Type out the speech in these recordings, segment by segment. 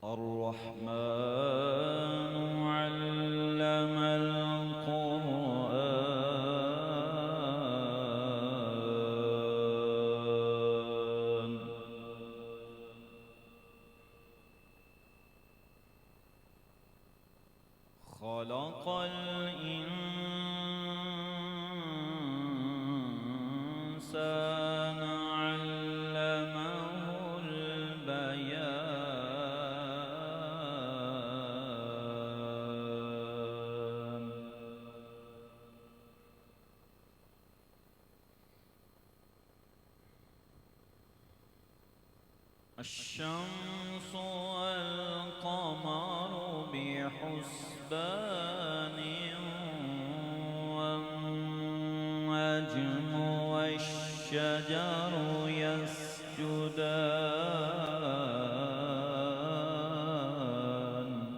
الرحمن علم القرآن خلق الإنسان علمه البيان الشمس والقمر بحسبان والنجم والشجر يسجدان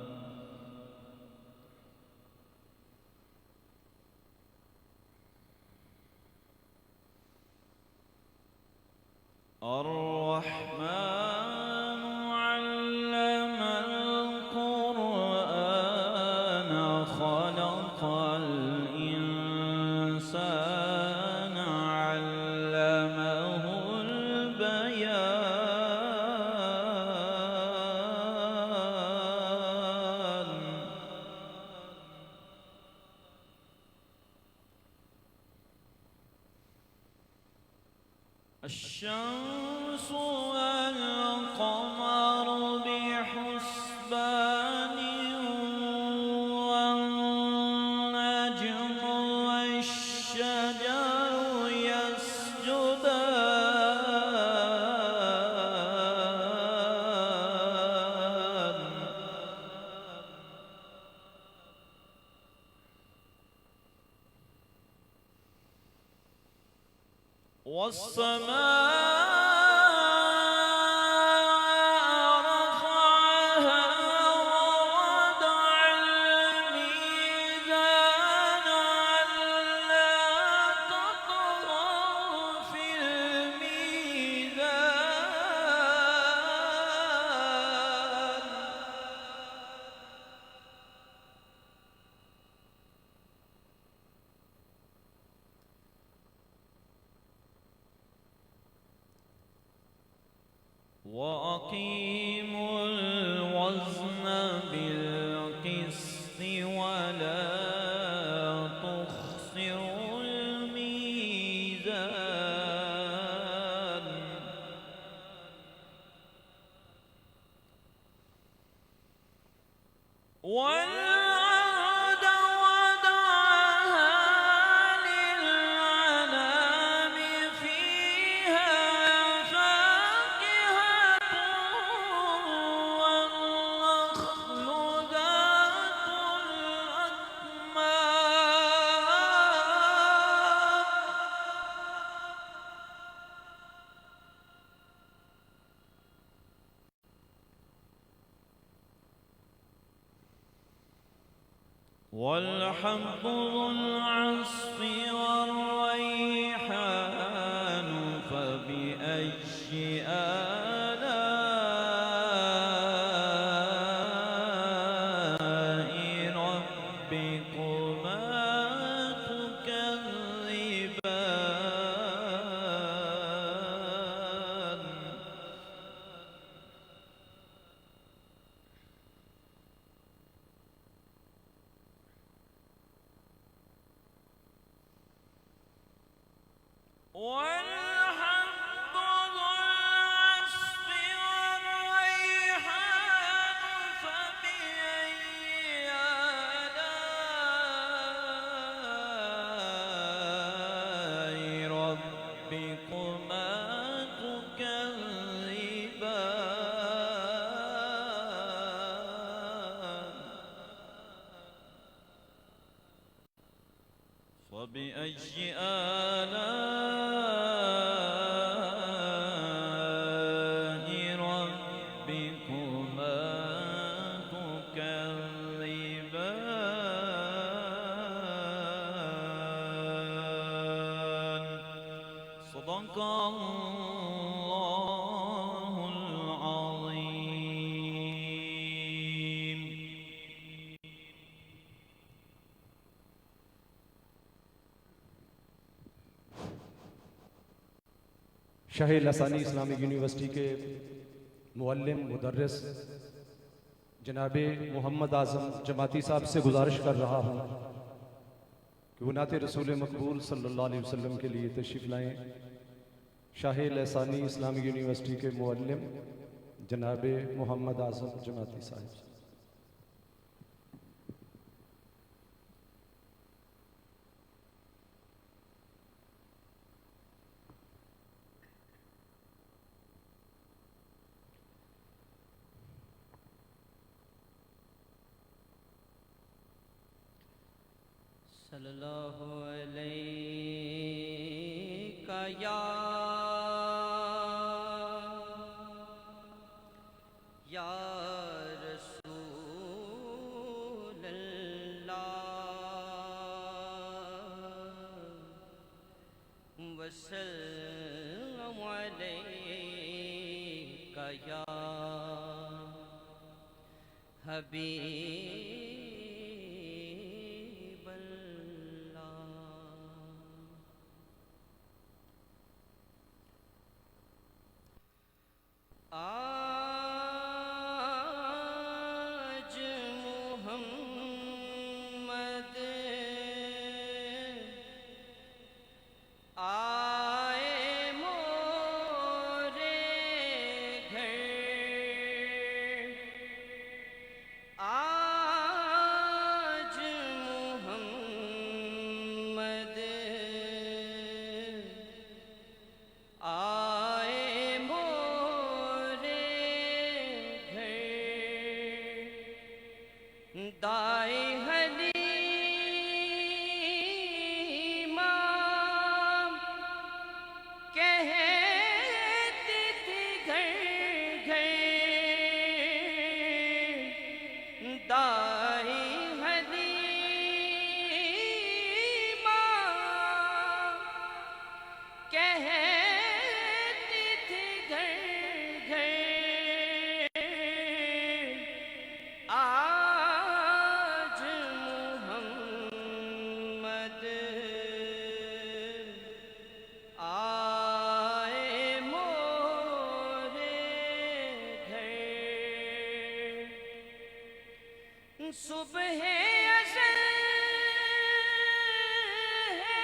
الرحمن علم القرآن خلق الإنسان علمه البيان الشمس والقمر بحسبان والنجم والشجر يسجدان والسماء رفعها ووضع الميزان ألا تطغوا في الميزان وأقيموا الوزن بالقسط ولا تخسروا الميزان والأرض وضعها للأنام فيها فاكهة والنخل ذات الأكمام والحب ذو العصف والريحان فبأي آلاء ربكما تكذبان والحب ذو العصف والريحان فبأي آلاء ربكما تكذبان فبأي آلاء ربكما تكذبان صدق الله العظيم. شاہ لسانی اسلامک یونیورسٹی کے معلم مدرس جناب محمد اعظم جماعتی صاحب سے گزارش کر رہا ہوں کہ وہ نعت رسول مقبول صلی اللہ علیہ وسلم کے لیے تشریف لائیں۔ شاہ لسانی اسلامک یونیورسٹی کے معلم جناب محمد اعظم جماعتی صاحب۔ صلی اللہ علیہ یا رسول اللہ وسلم علیک یا حبیب آج محمد آئے مورے گھر، آج محمد آئے دائے حلیمہ کہتی تھی گھر گھر، دائے حلیمہ کہتی تھی گھر گھر، صبح ازل ہے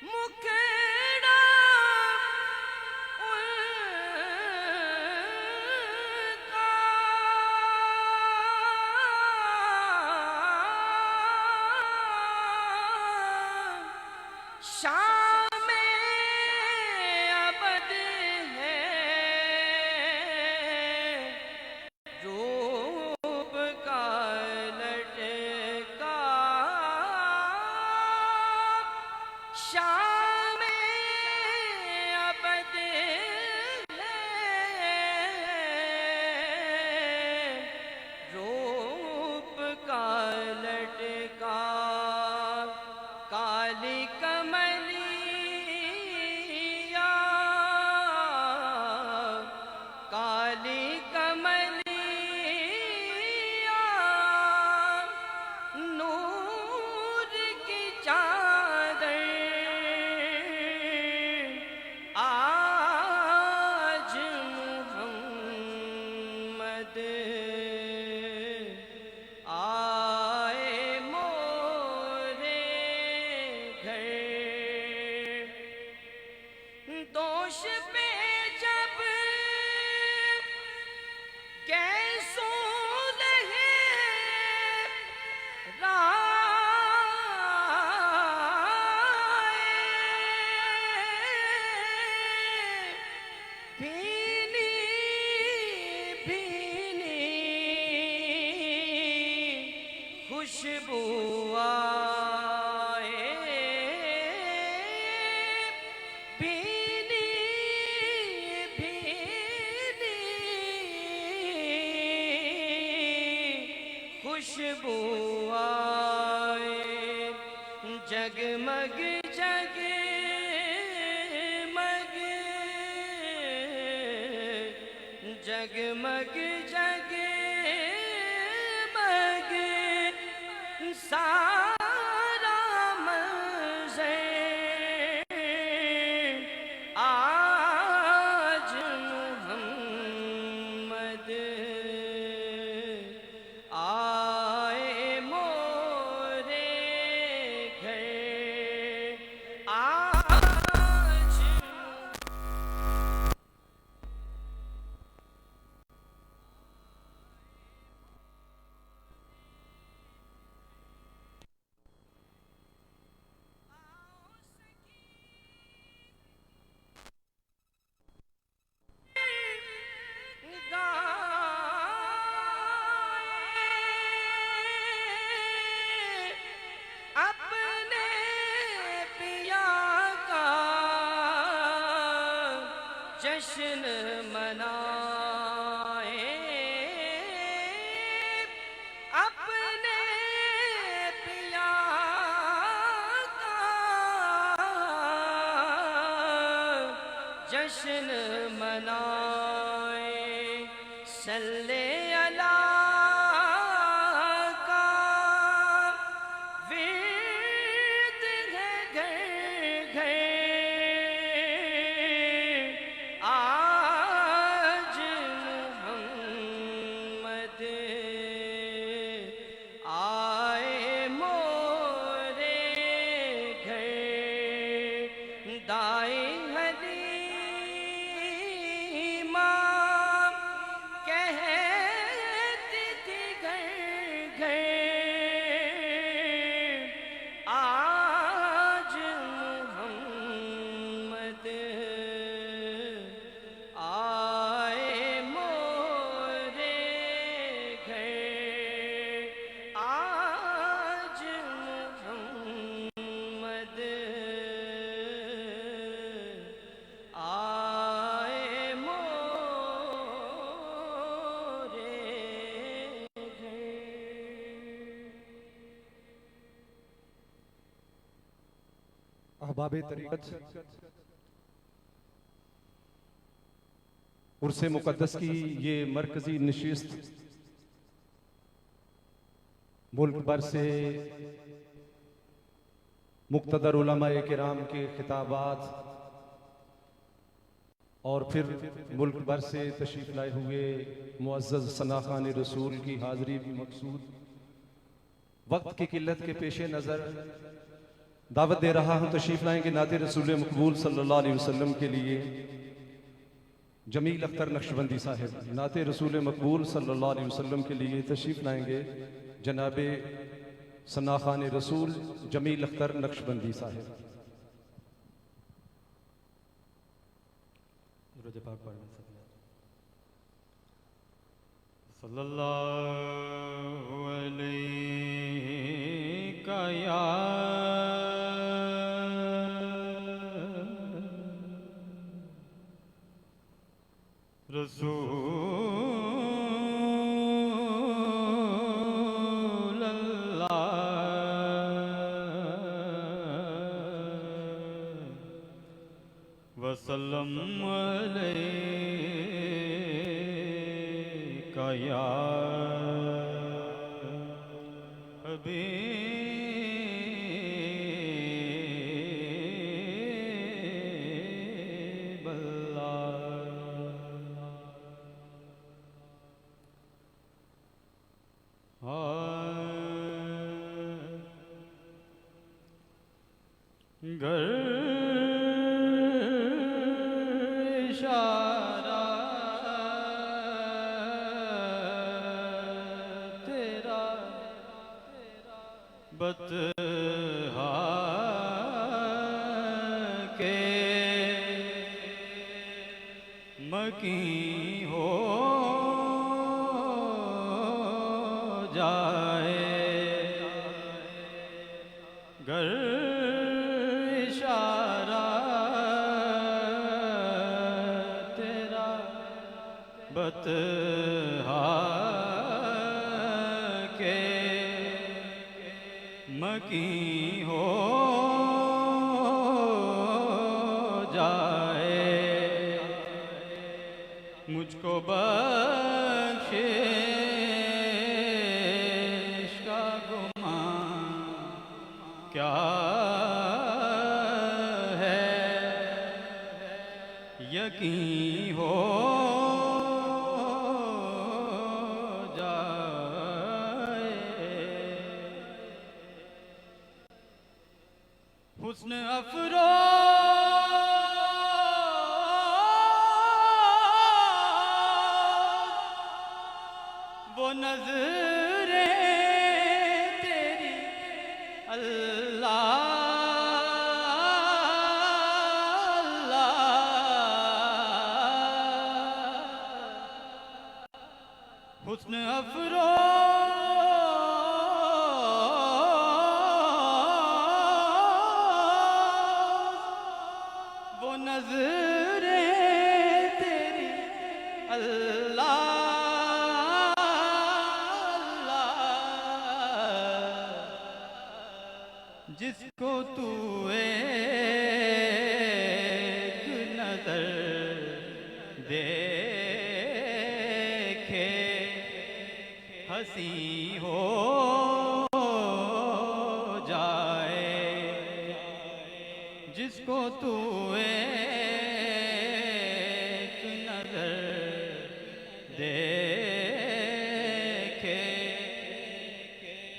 مکڑا ان کا، شام ابد ہے شام ابد ہے، روپ کا لٹکا کالی کملیاں، کالی کملیاں نور کی چادر، آج محمد آئے مورے گھر، دوش پہ جب کیسوں لہے بھینی بھینی خوشبو آئے، بھینی بھینی خوشبو آئے، جگمگ جگمگ جگمگ جگمگ سارا منظر جشن منائے اپنے پیا کا جشن منائے صلی احباب طریقت عرس مقدس کی یہ مرکزی نشست ملک بھر سے مقتدر علماء کرام کے خطابات اور پھر ملک بھر سے تشریف لائے ہوئے معزز ثناخان رسول کی حاضری بھی مقصود وقت کی قلت کے پیش نظر دعوت دے رہا ہوں تشریف لائیں گے نعت رسول مقبول صلی اللہ علیہ وسلم کے لیے جمیل اختر نقشبندی صاحب نعت رسول مقبول صلی اللہ علیہ وسلم کے لیے تشریف لائیں گے جناب ثناخان رسول جمیل اختر نقشبندی صاحب درود پاک پڑھیں صلی اللہ علیہ یا رسول اللہ وسلم علیک یا حبیب اللہ گر اشارہ تیرا بتہا کے مکیں ہو جائے گر اشارہ تیرا بتہا کے مکیں ہو جائے مجھ کو بخشش کا گمان کیا ہے یقین ہو جائے حسن افروز وہ نظریں تیری اللہ حسن افروز وہ نظریں جس کو تو ایک نظر دیکھے ہنسی ہو جائے، جس کو تو ایک نظر دیکھے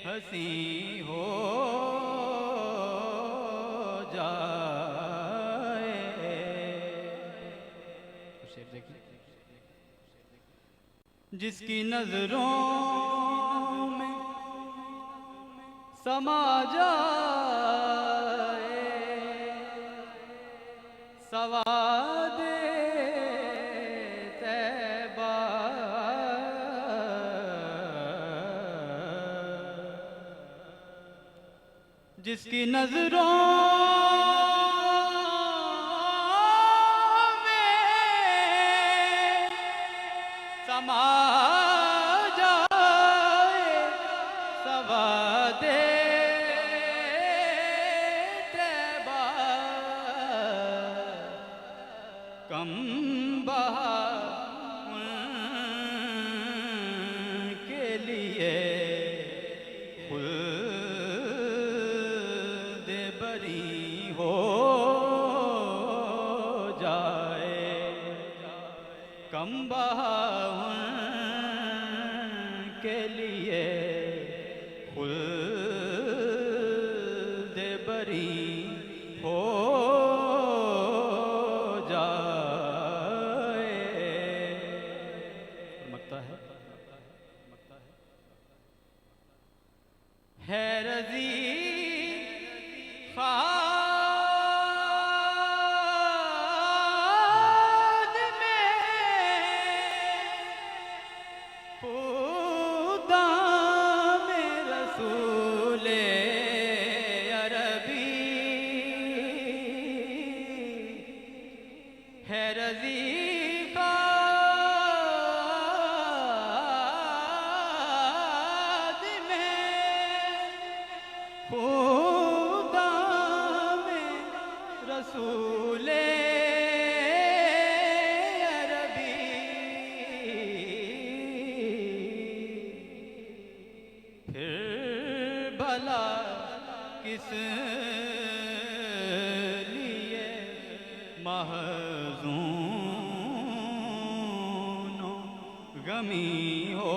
ہنسی ہو جائے۔ جس کی نظروں میں سما جائے سواد طیبہ، جس کی نظروں میں سما جائے سواد طیبہ، کم بہا ان کے لیے خلد بری ہو جائے، کم بہا ان کے لیے خلد بری ہو جائے۔ مکتا ہے رضی خاد میں خدا میں رسول عربی ہے، رضی خاد میں خدا میں رسول عربی، پھر بھلا کس لیے محزون و غمی ہو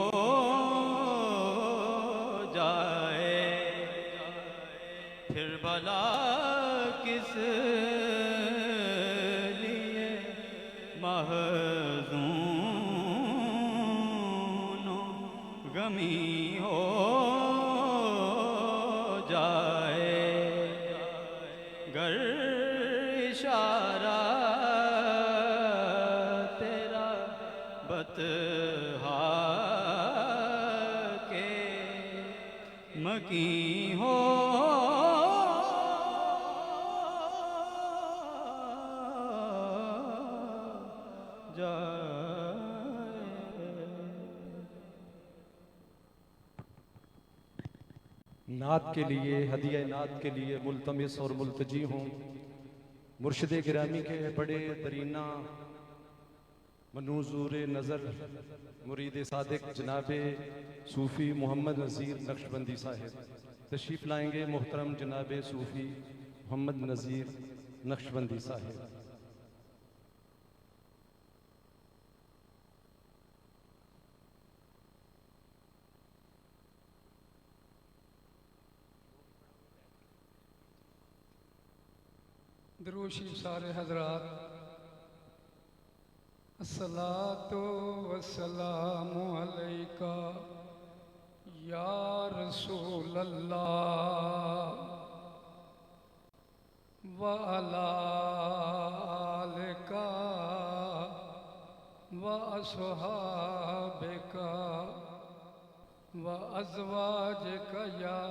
جائے، پھر بھلا کس لیے محزون و غمی ہو جائے، گر اشارہ تیرا بطحا کے مکیں ہو نعت کے لیے، ہدیہ نعت کے لیے ملتمس اور ملتجی ہوں مرشد گرامی کے بڑے درینہ منوزور نظر مرید صادق جناب صوفی محمد نذیر نقشبندی صاحب تشریف لائیں گے۔ محترم جناب صوفی محمد نذیر نقشبندی صاحب۔ درود شریف سارے حضرات، الصلاۃ والسلام علیکہ یا رسول اللہ وعلی آلکہ واصحابکہ وازواجکہ یا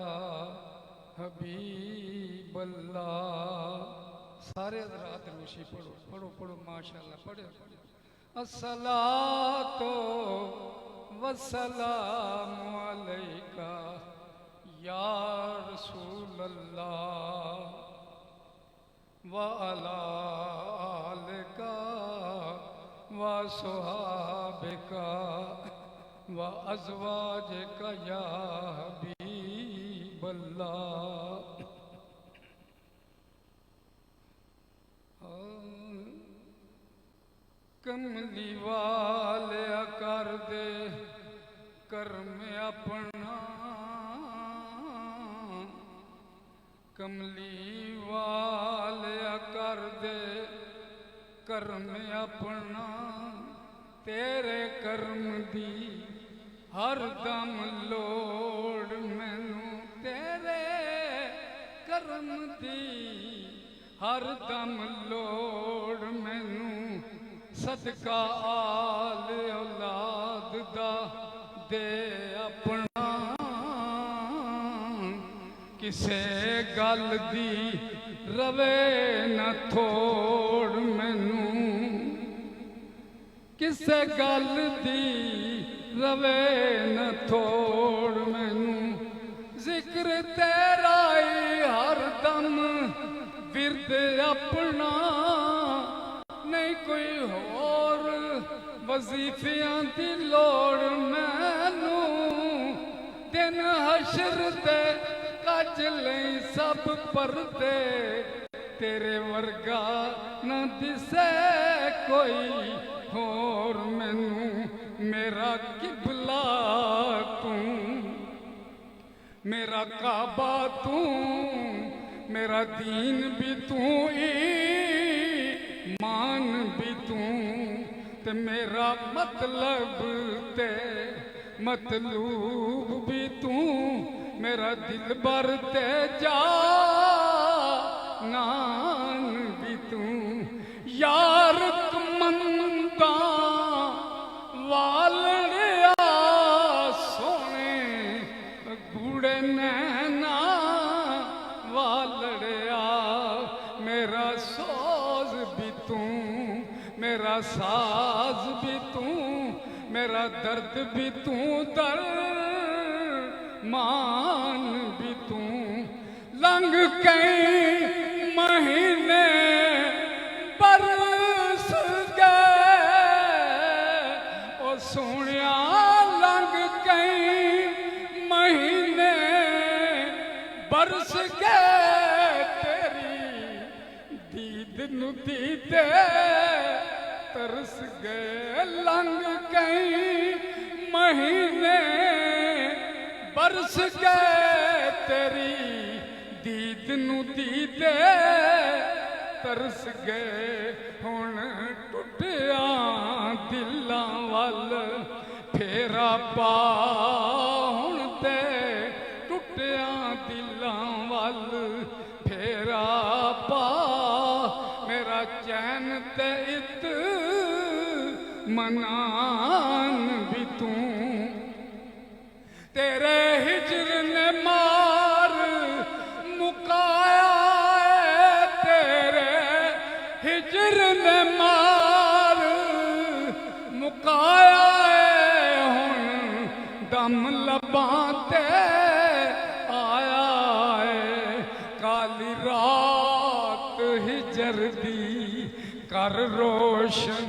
حبیب اللہ۔ سارے حضرات روشی پڑھو پڑھو پڑھو، ماشاءاللہ پڑھو۔ الصلاۃ والسلام علیکہ یا رسول اللہ وعلی آلک وصحابک وازواجک یا حبیب اللہ. کملی والیا کر دے کرم اپنا، کملی والیا کر دے کرم اپنا، تیرے کرم دی ہر دم لوڑ مینوں، تیرے کرم دی ہر دم لوڑ مینوں، صدقہ آل اولاد دا دے اپنا، کسے گل دی روے نہ تھوڑ مینوں، کسے گل دی روے نہ تھوڑ مینوں، ذکر تیرا ہی ہر دم ورد اپنا، نہیں کوئی اور وظیفیاں دی لوڑ مینوں، دن حشر تے کج لئی سب پردے، تیرے ورگا نہ دسے کوئی اور مینوں، میرا قبلہ تو، میرا کعبہ تو، میرا دین بھی تو، ایمان بھی تو، تے میرا مطلب تے مطلوب بھی تو، میرا دل بر تے جانان بھی تو، یار کمنداں والڑیا سونے گوڑے نینا والڑیا، میرا سوز بھی تو، میرا ساز بھی تو، میرا درد بھی تو، درمان بھی تو، لنگ کئی مہینے برس گئے، او سونیا لنگ کئی مہینے برس گئے، تیری دید نو دیدے ترس گئے، لنگ کئی مہینے برس گئے، تیری دید نو دیدے ترس گئے، ہن ٹوٹیاں دلاں وال پھیرا پا، ہن تے ٹوٹیاں دلاں وال پھیرا پا، میرا چین تے اطمینان بھی تو، تیرے ہجر نے مار مکایا ہے، تیرے ہجر نے مار مکایا ہے، ہن دم لباں تے آیا ہے، کالی رات ہجر دی کر روشن،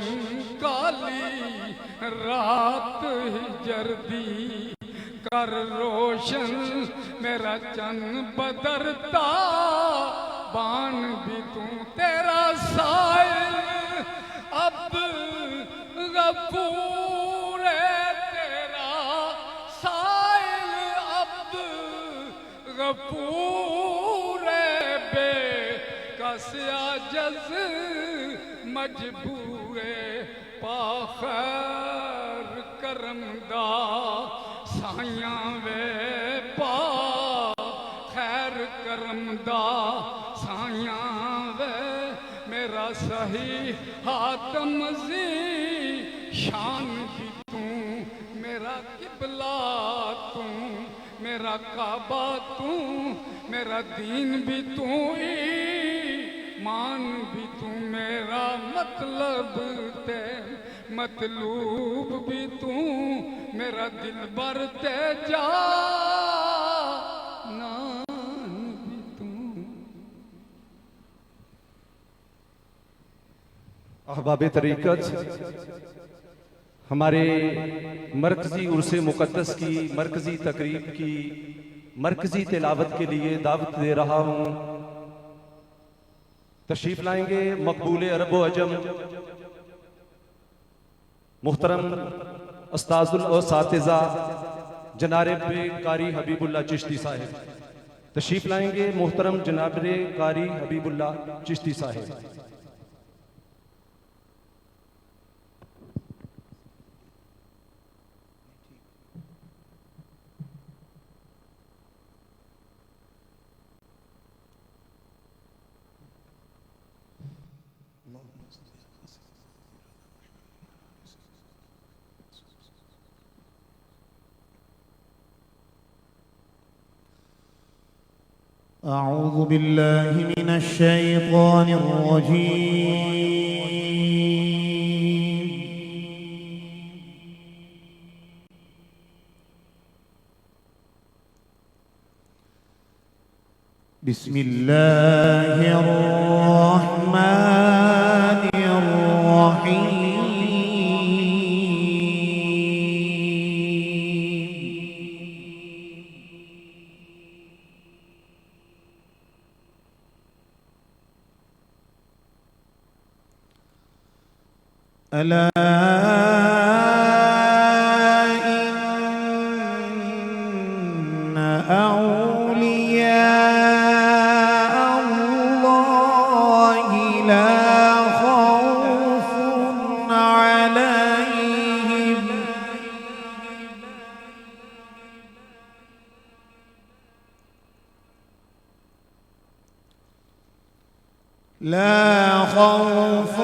کالی رات ہجر دی کر روشن، میرا چن بدرتا بان بھی تو، تیرا سائل اب غفور ہے، تیرا سائل اب غفور ہے، بے کس عاجز مجبور ہے، پا خیر کرم دا سائیاں وے، پا خیر کرم دا سائیاں وے، میرا صحیح حاتم زی شان بھی تو، میرا قبلہ تو، میرا کعبہ تو، میرا دین بھی تو، ایمان بھی تو، میرا مطلب تے مطلوب بھی تو، میرا دل بر تے جا احباب طریقت، ہمارے مرکزی عرس مقدس کی مرکزی تقریب کی مرکزی تلاوت کے لیے دعوت دے رہا ہوں. تشریف لائیں گے مقبول عرب و عجم محترم استاذ الاساتذہ جناب قاری حبیب اللہ چشتی صاحب. تشریف لائیں گے محترم جناب قاری حبیب اللہ چشتی صاحب. أعوذ بالله من الشيطان الرجيم. بسم الله الرحمن الرحيم. ألا إن أولياء الله لا خوف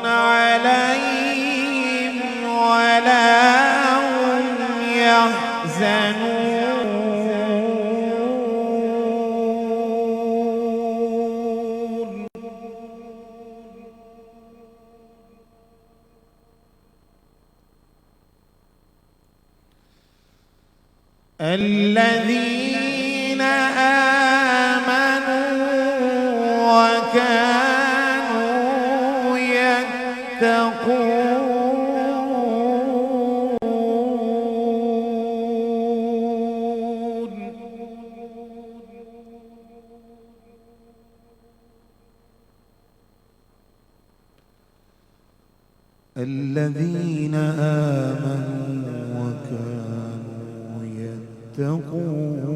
عليهم ولا هم يحزنون. الذين آمنوا وكانوا يتقون. الذين آمنوا وكانوا يتقون.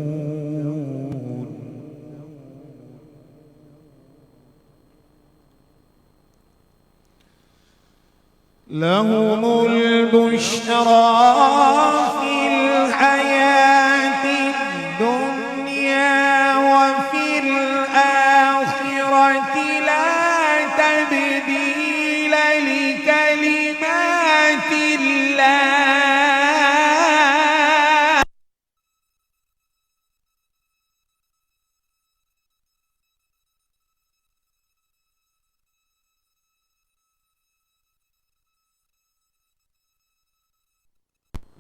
لهم البشرى في الحياة الدنيا وفي الآخرة لا تبديل لكلمات الله.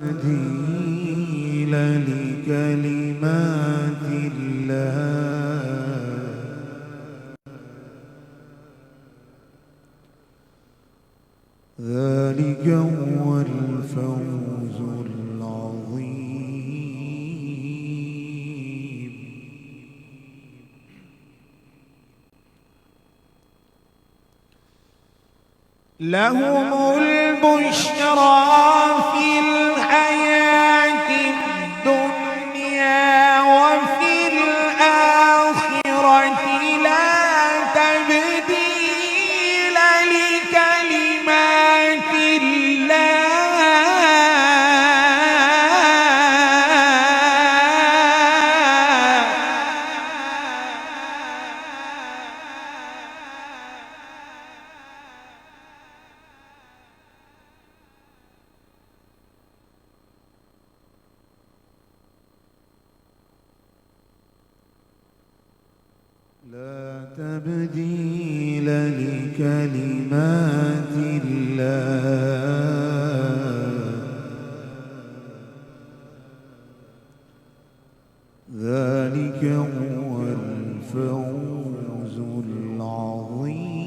تبديل لكلمات الله. ذلك هو الفوز العظيم. لهم البشرى في الحياة الدنيا وفي الآخرة لا تبديل لكلمات لا تبديل لكلمات الله. ذلك هو الفوز العظيم.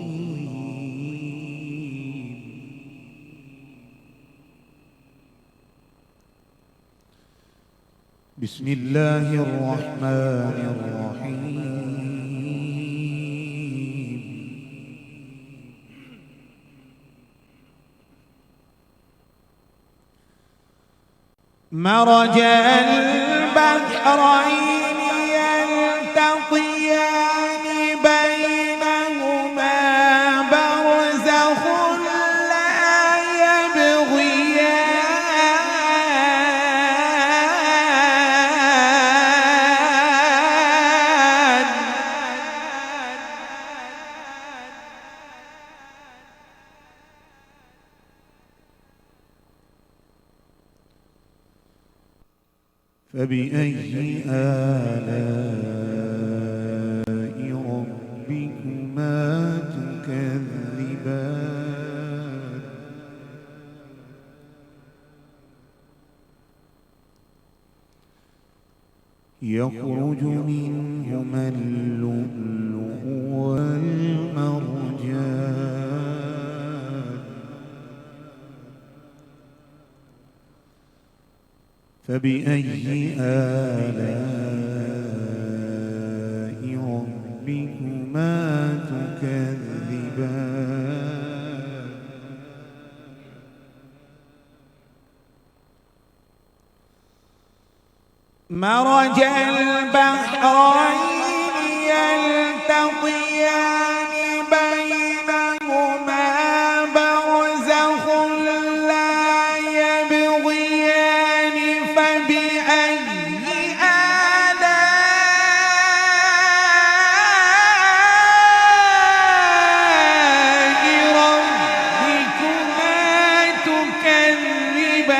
بسم الله الرحمن الرحيم مرج البحرين يلتقيان بينهما برزخ لا يبغيان فبأي آلاء ربكما تكذبان يخرج منهما اللؤلؤ والمرجان فبأي آلاء ربكما تكذبان مرج البحرين يلتقيان بينهما برزخ لا يبغيان فبأي آلاء ربكما تكذبان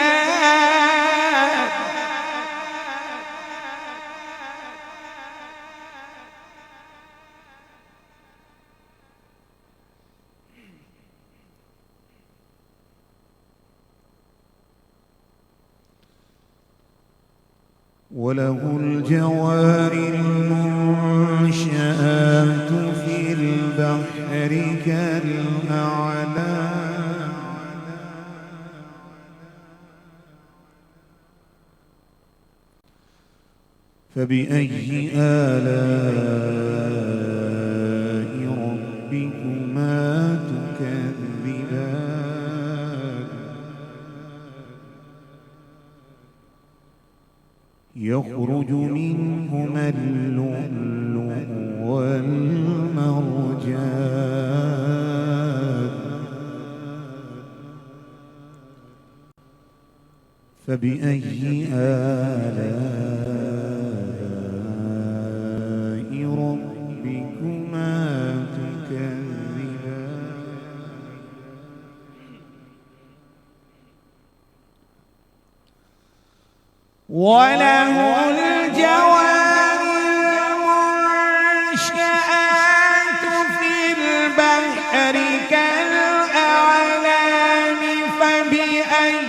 وله الجوار المنشآت في البحر كالأعلام فبأي آلاء ربكما تكذبان يخرج منهما اللؤلؤ والمرجان فبأي آلاء ربكما تكذبان وله الجوار المنشآت في البحر كالأعلام فبأي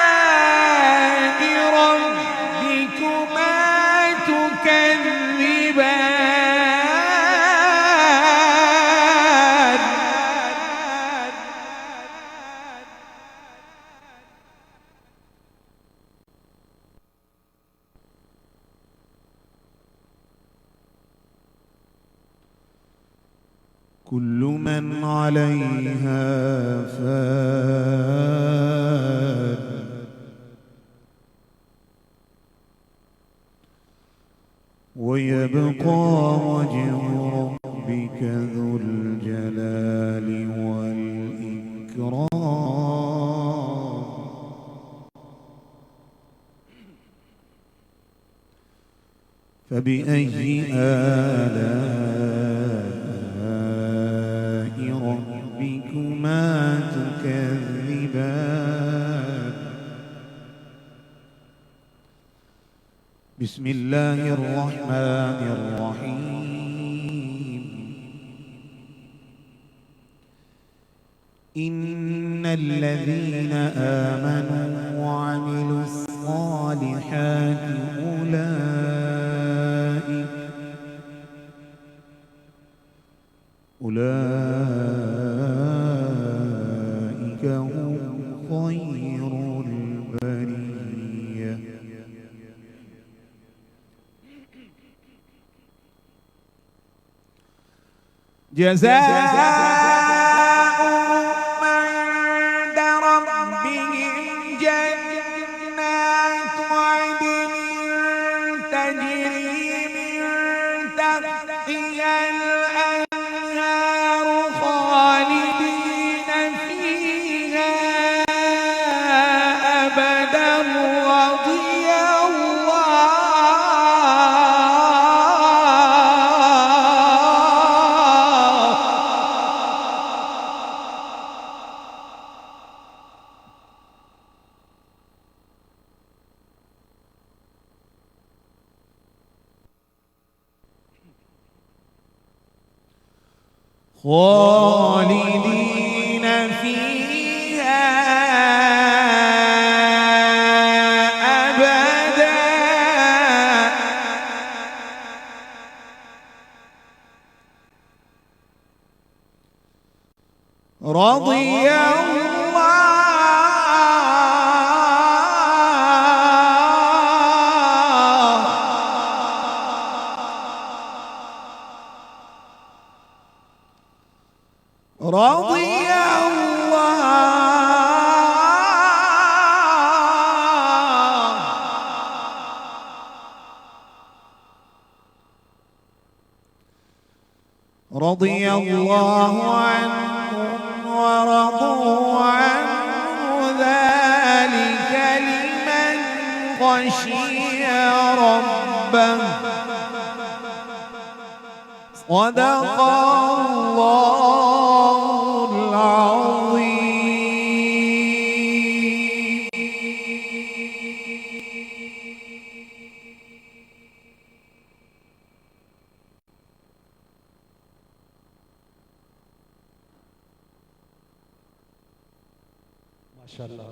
آلاء ربكما تكذبان كل من عليها فان ويبقى وجه ربك ذو الجلال والإكرام فبأي آلاء ربكما تكذبان بسم الله الرحمن الرحيم إن الذين آمنوا وعملوا الصالحات أولئك هم خير جزاؤهم عند ربهم جنات عدن تجري من تحتها الأنهار خالدين فيها أبدا رضي خالدين فيها أبدا رضي رضي الله عنهم ورضوا عنه ذلك لمن خشي ربه صدق الله العظيم. ماشاءاللہ.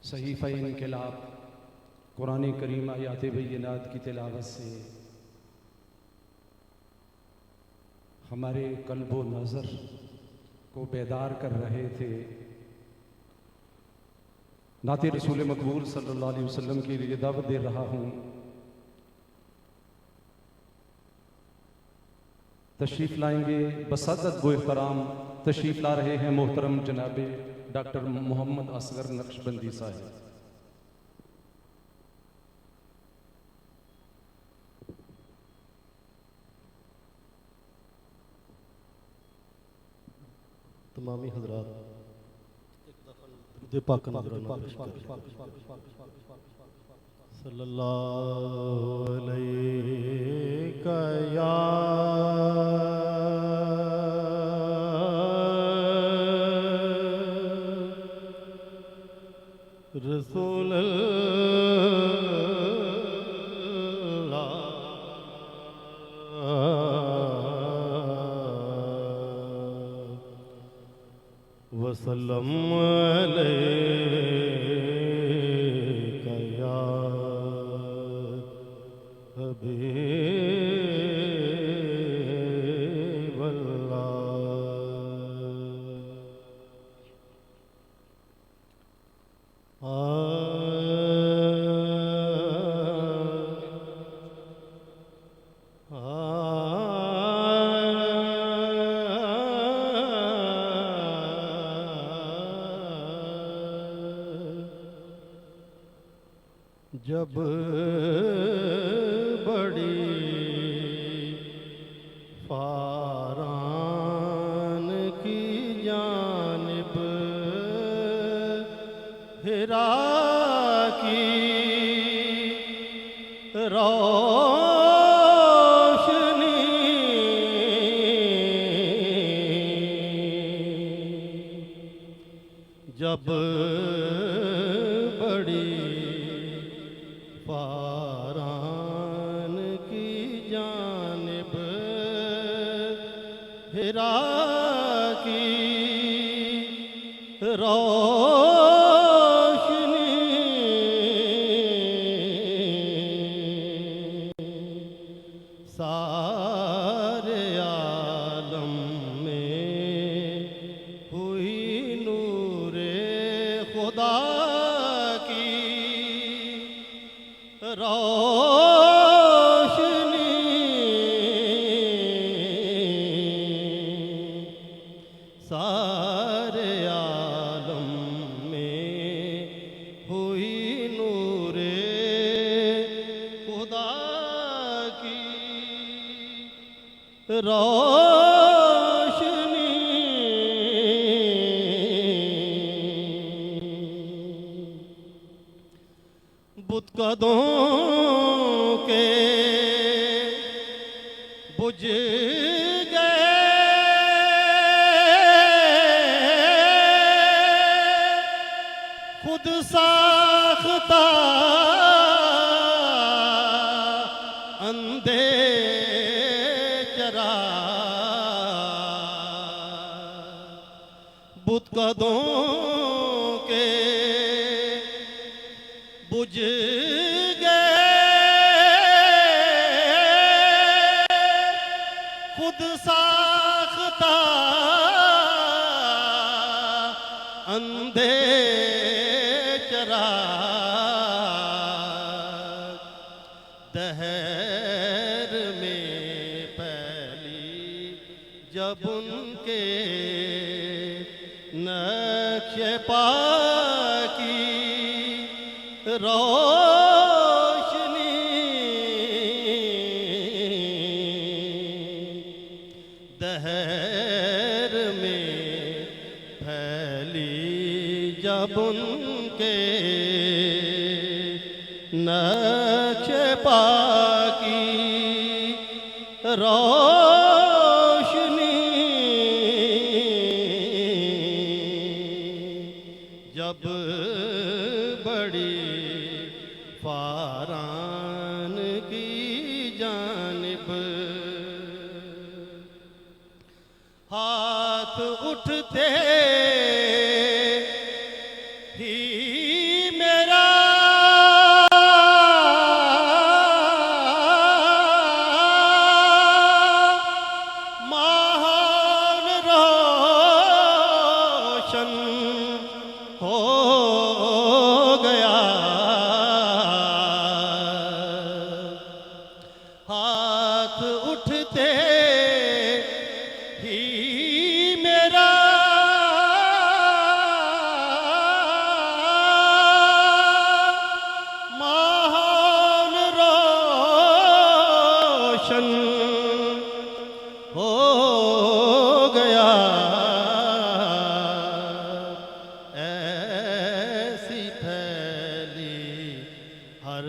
صحیفہ انقلاب قرآن کریم آیات بینات کی تلاوت سے ہمارے قلب و نظر کو بیدار کر رہے تھے. نعت رسول مقبول صلی اللہ علیہ وسلم کے لیے دعوت دے رہا ہوں. تشریف لائیں گے بسعادت و احترام. تشریف لا رہے ہیں محترم جناب ڈاکٹر محمد اصغر نقشبندی صاحب. تمامی حضرات درود پاک نذرانہ پیش کریں. صلی اللہ علیہ یا رسول وسلم علیک یا حبیب جب بڑی فاران کی جانب ہرا کی روشنی جب بڑی فاران کی جانب ہرا کی روشنی سارے عالم میں بت قدوں کے بجھ گئے خود ساختہ اندھے چرا بت قدوں کے بجھ گئے خود ساختہ اندھے چرا دہر میں پھیلی جب ان کے نقش پا کی روشنی دہر میں پھیلی جب ان کے نقش پا کی روشنی جب بڑی فاران کی جانب ہاتھ اٹھتے ہی میرا ماحول روشن ہو گیا ہاتھ اٹھتے ہی میرا ماحول روشن ہو گیا ایسی پھیلی ہر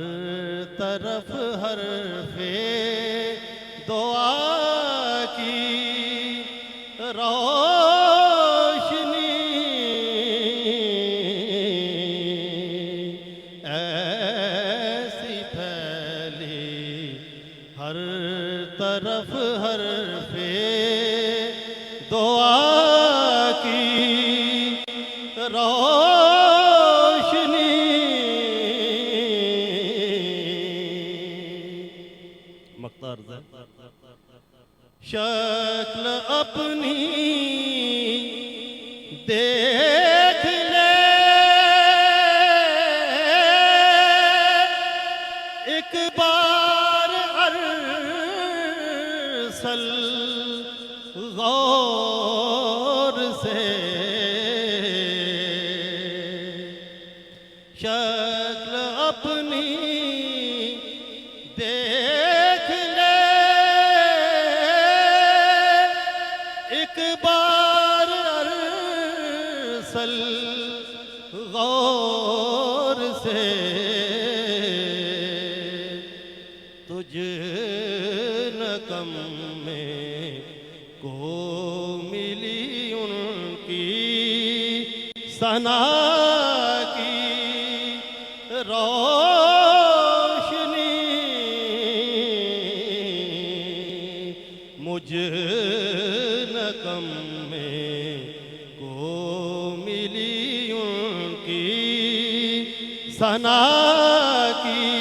طرف حرف دعا کی روشنی ایسی پھیلی ہر طرف حرف دعا کی روشنی مختار شکل اپنی دیکھ لے ایک بار ارسل غور سے شکل اپنی دیکھ لے ایک بار ارسل غور سے تجھ نکم میں کو ملی ان کی ثنا کی روشنی مجھ نکم میں کو ملی ان کی ثنا کی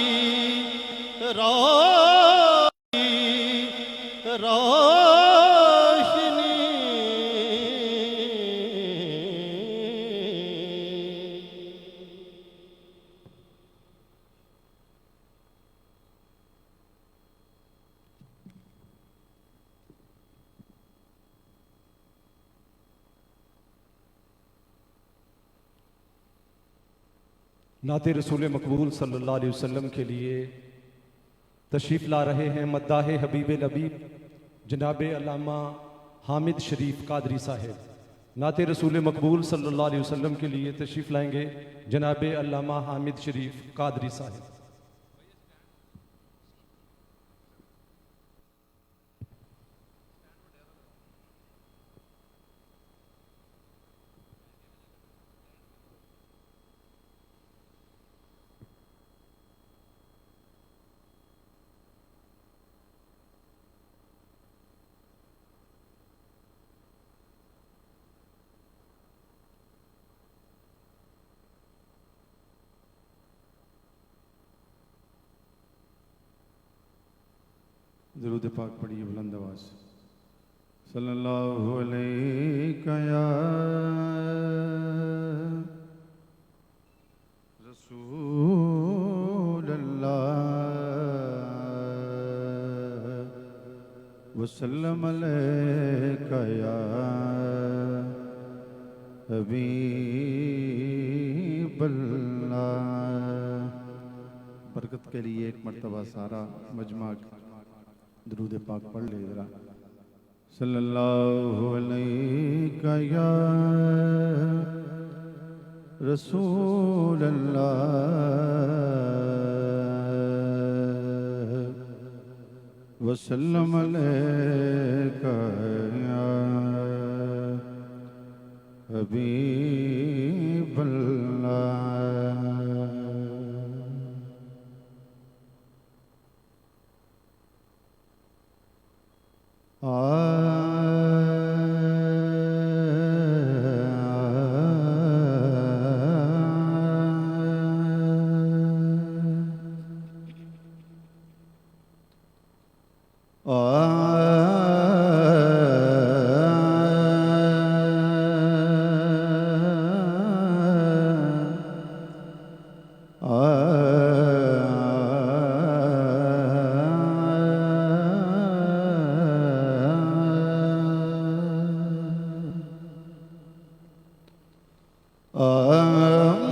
نعت رسول مقبول صلی اللہ علیہ وسلم کے لیے تشریف لا رہے ہیں مداح حبیب لبیب جناب علامہ حامد شریف قادری صاحب نعت رسول مقبول صلی اللہ علیہ وسلم کے لیے تشریف لائیں گے جناب علامہ حامد شریف قادری صاحب. درود پاک پڑھیے بلند آواز سے. صلی اللہ علیہ یا رسول اللہ وسلم علیہ یا حبیب اللہ. برکت کے لیے ایک مرتبہ سارا مجمع درود پاک پڑھ لے ذرا. صلی اللہ علیہ یا رسول اللہ وسلم علیہ یا حبیب اللہ.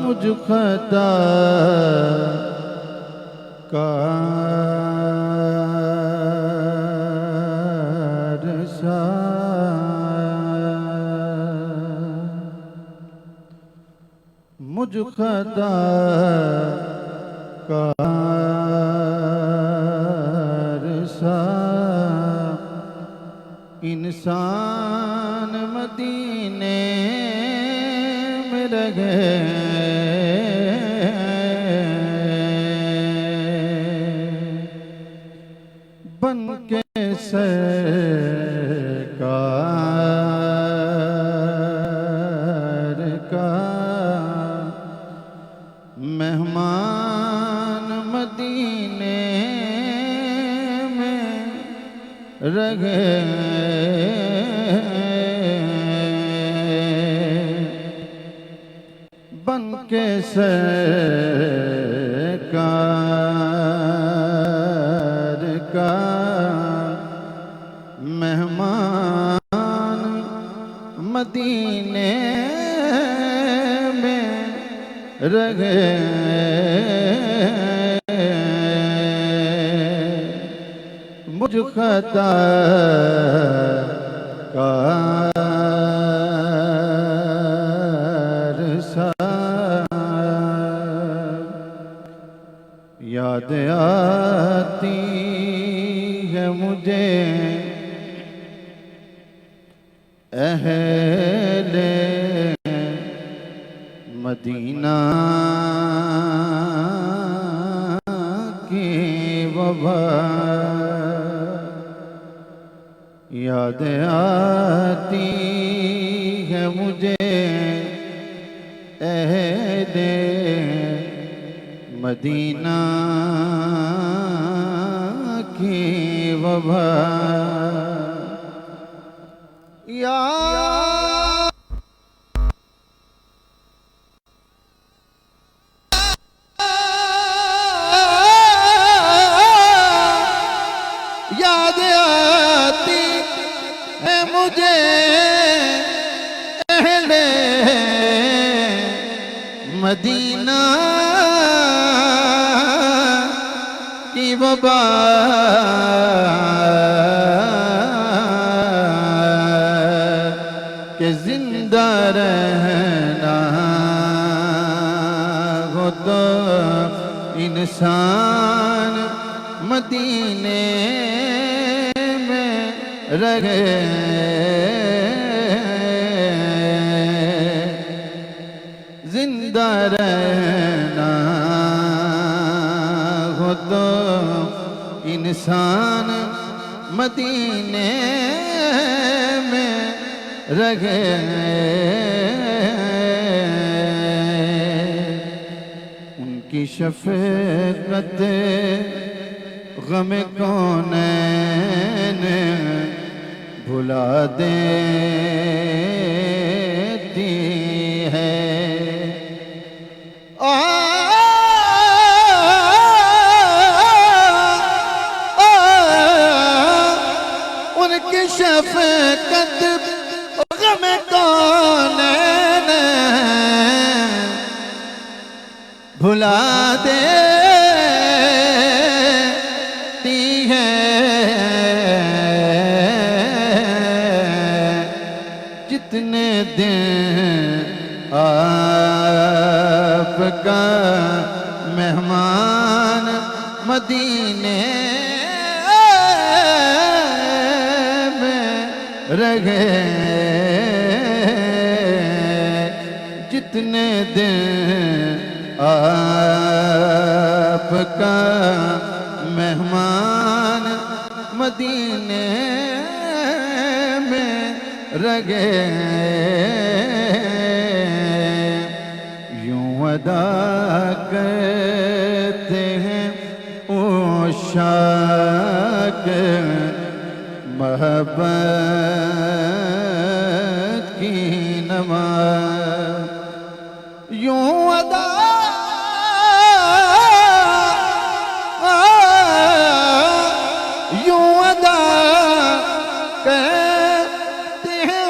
مجھ خطا کار سا مجھ خطا کار سا انسان مدینے میں رہے بن کے سرکار کا مہمان مدینے میں رہے بن کے سرکار کا مہمان مدینے میں رہے مجھ خطا کار سا یاد آتی ہے مجھے اہل مدینہ کی وبا یاد آتی ہے مجھے اہل مدینہ کی وبا یاد آتی ہے مجھے اہل مدینہ کی وبا انسان مدینے میں رہے زندہ رہنا ہو تو انسان مدینے میں رہے ان کی شفقت غم کونین بھلا دیتی ہے ان کی شفقت غم کونین بھلا دیتی ہے جتنے دن آپ کا مہمان مدینے میں رہے جتنے دن آپ کا مہمان مدینے میں رہے یوں ادا کرتے ہیں عشاق محبت کی نماز یوں ادا کرتے ہیں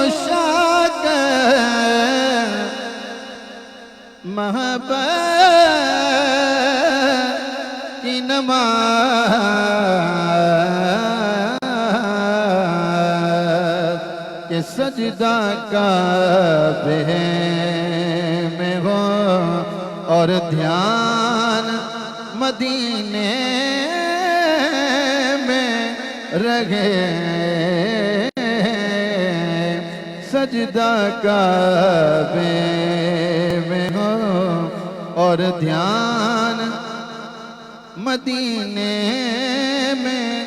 عشاق محبت کی نماز کہ سجدہ کعبے میں ہو اور دھیان مدینے میں رہے سجدہ کعبے میں ہو اور دھیان مدینے میں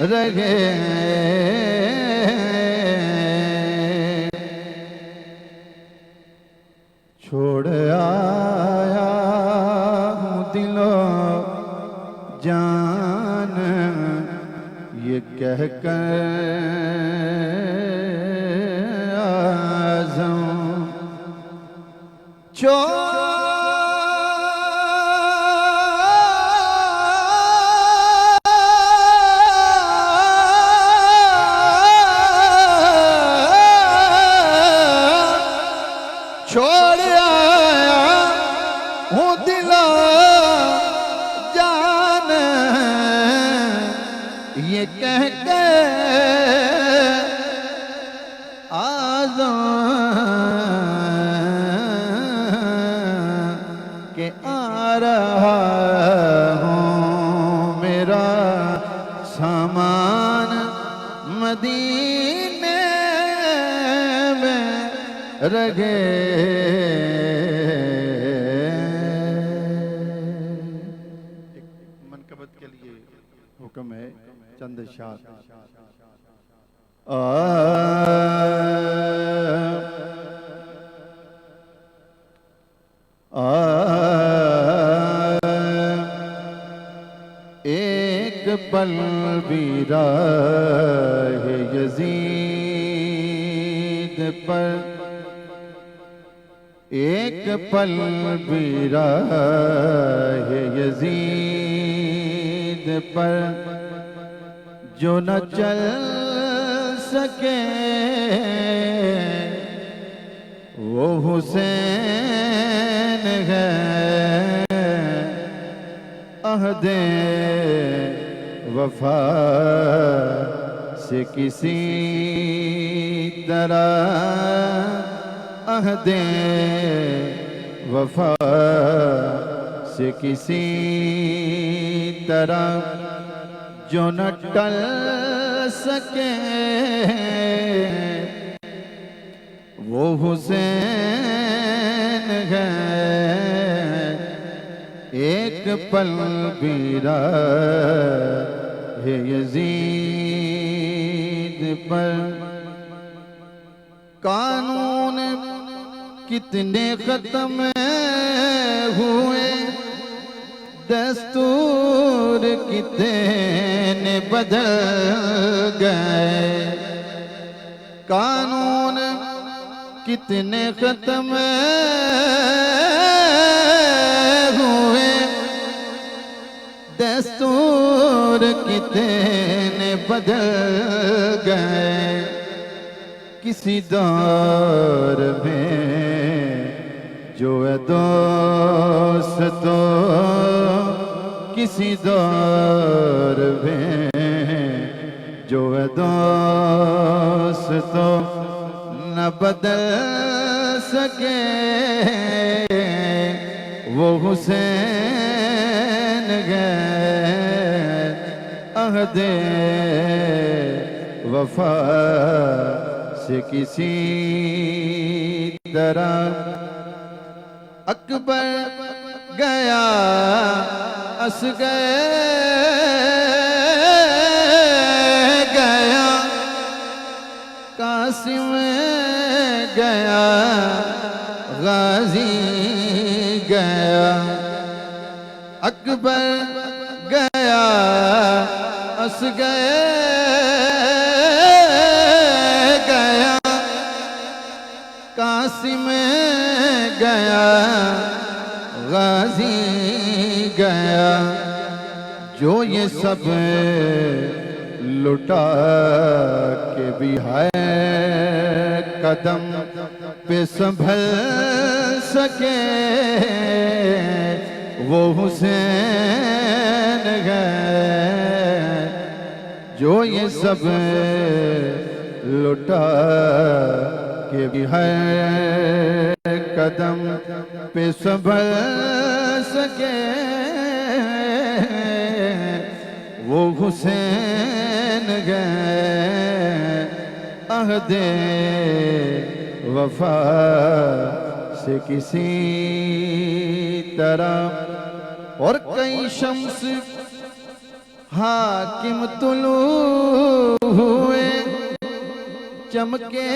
رہے چھوڑ آیا ہوں دل و جان یہ کہہ کر آزم چھوڑ آیا ہوں دل و جان یہ کہہ کے آزم کہ آ رہا ہوں میرا سامان مدینے میں رہے منقبت کے لیے حکم ہے چند اشعار ایک پل بھی راہ یزید پر ایک پل بھی راہ یزید پر جو نہ چل سکے وہ حسین ہے عہد وفا سے کسی طرح عہد وفا سے کسی طرح جو نہ ٹل سکے وہ حسین ہے ایک پل بھی رہے یزید پر قانون کتنے ختم ہوئے دستور کتنے بدل گئے قانون کتنے ختم ہوئے دستور کتنے بدل گئے کسی دور میں جو ہے دوستو کسی دور میں جو ہے دوستو نہ بدل سکے وہ حسین گئے عہد وفا سے کسی طرح اکبر گیا اصغر گیا قاسم گیا غازی گیا اکبر گیا اصغر گیا قاسم گیا غازی گیا جو یہ سب لٹا کے بھی ہے قدم پہ سنبھل سکے وہ حسین گئے جو یہ سب لٹا کے بھی ہے قدم پہ سنبھل سکے وہ حسین گئے عہد وفا سے کسی طرح اور کئی شمس حاکم طلوع ہوئے چمکے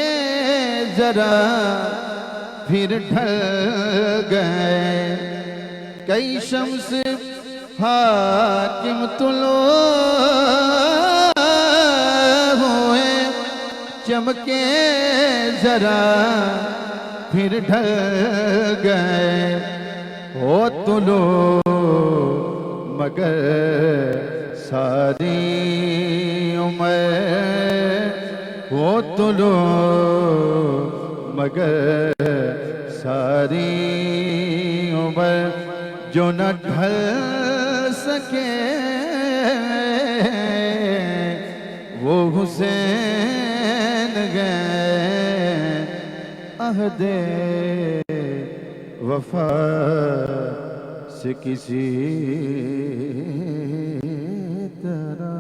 ذرا پھر ڈھل گئے کئی شمس حاکم طلوع ہوئے چمکے ذرا پھر ڈھل گئے ہو طلوع مگر ساری عمر ہو طلوع مگر ساری عمر جو نہ ڈھل سکے وہ حسین گئے عہد وفا سے کسی طرح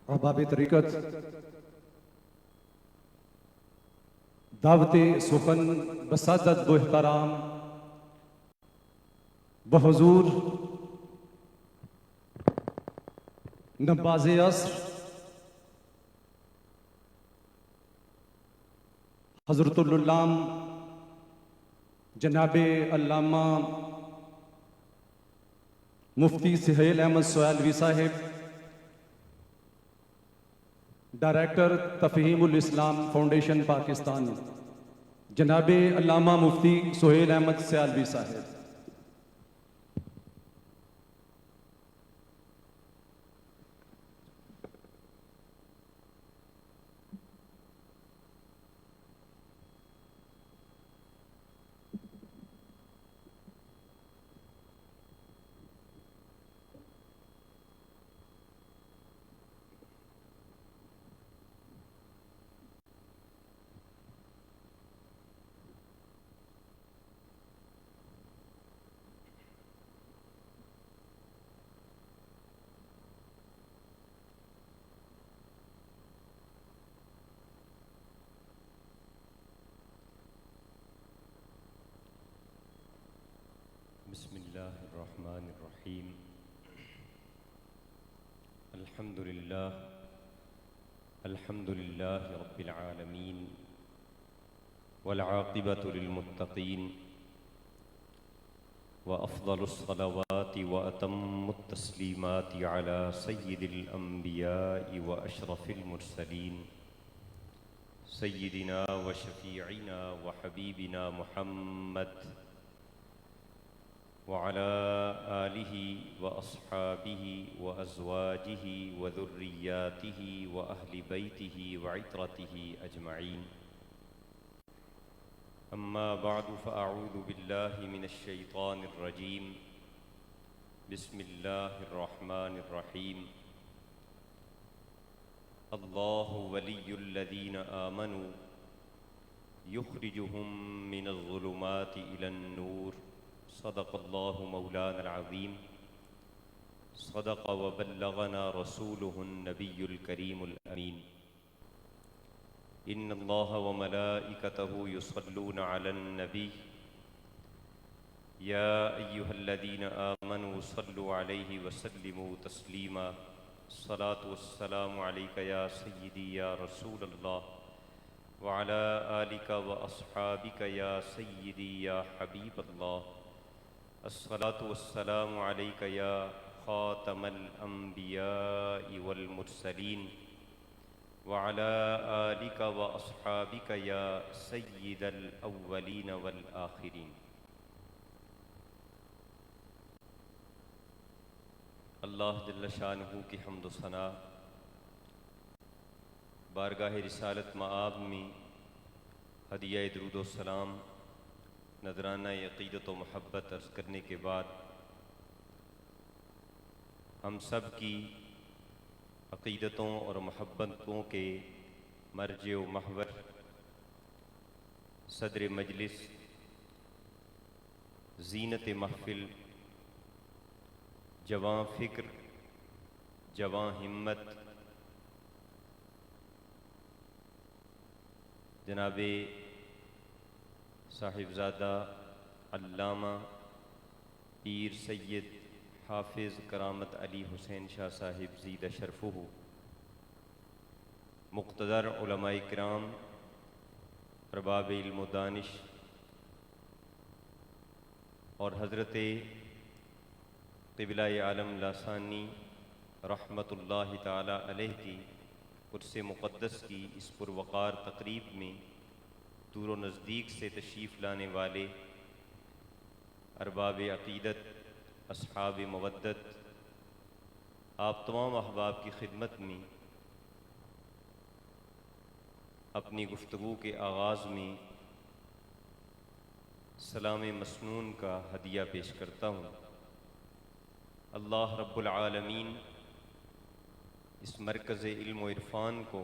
احباب طریقت دعوت سخن بسعادت و احترام بحضور نباز عصر حضرت العلام جناب علامہ مفتی سہیل احمد سہیلوی صاحب ڈائریکٹر تفہیم الاسلام فاؤنڈیشن پاکستان جناب علامہ مفتی سہیل احمد سہیلوی صاحب بسم اللہ الرحمن الرحیم الحمد للہ رب العالمین والعاقبۃ للمتقین وافضل الصلوات واتم التسلیمات علی سید الانبیاء واشرف المرسلین سیدنا وشفیعنا وحبیبنا محمد وعلى آلہ وأصحابہ وأزواجہ وذریاتہ وأہل بیتہ وعطرتہ اجمعین اما بعد فأعوذ باللہ من الشیطان الرجیم بسم اللہ الرحمن الرحیم اللہ ولی الذین آمنوا یخرجہم من الظلمات إلی النور صدق اللہ مولانا العظیم صدق وبلغنا رسوله النبی الکریم الامین ان اللہ وملائکته یصلون علی النبی یا ایہا الذین آمنوا صلوا علیہ وسلموا تسلیما الصلاة والسلام علیک یا سیدی یا رسول اللہ وعلی آلک واصحابک یا سیدی یا حبیب اللہ الصلاة والسلام علیک یا خاتم الانبیاء والمرسلین وعلی آلک واصحابک یا سید الاولین والآخرین اللہ جل شانہ کی حمد و ثنا بارگاہ رسالت مآب میں ہدیہ درود و سلام نذرانہ عقیدت و محبت عرض کرنے کے بعد ہم سب کی عقیدتوں اور محبتوں کے مرجع و محور صدر مجلس زینت محفل جواں فکر جواں ہمت جناب صاحبزادہ علامہ پیر سید حافظ کرامت علی حسین شاہ صاحب زیدہ شرفہ مقتدر علماء کرام ارباب علم و دانش اور حضرت قبلہ عالم لاثانی رحمۃ اللہ تعالی علیہ کی قدس مقدس کی اس پروقار تقریب میں دور و نزدیک سے تشریف لانے والے ارباب عقیدت اصحاب مودت آپ تمام احباب کی خدمت میں اپنی گفتگو کے آغاز میں سلام مسنون کا ہدیہ پیش کرتا ہوں۔ اللہ رب العالمین اس مرکز علم و عرفان کو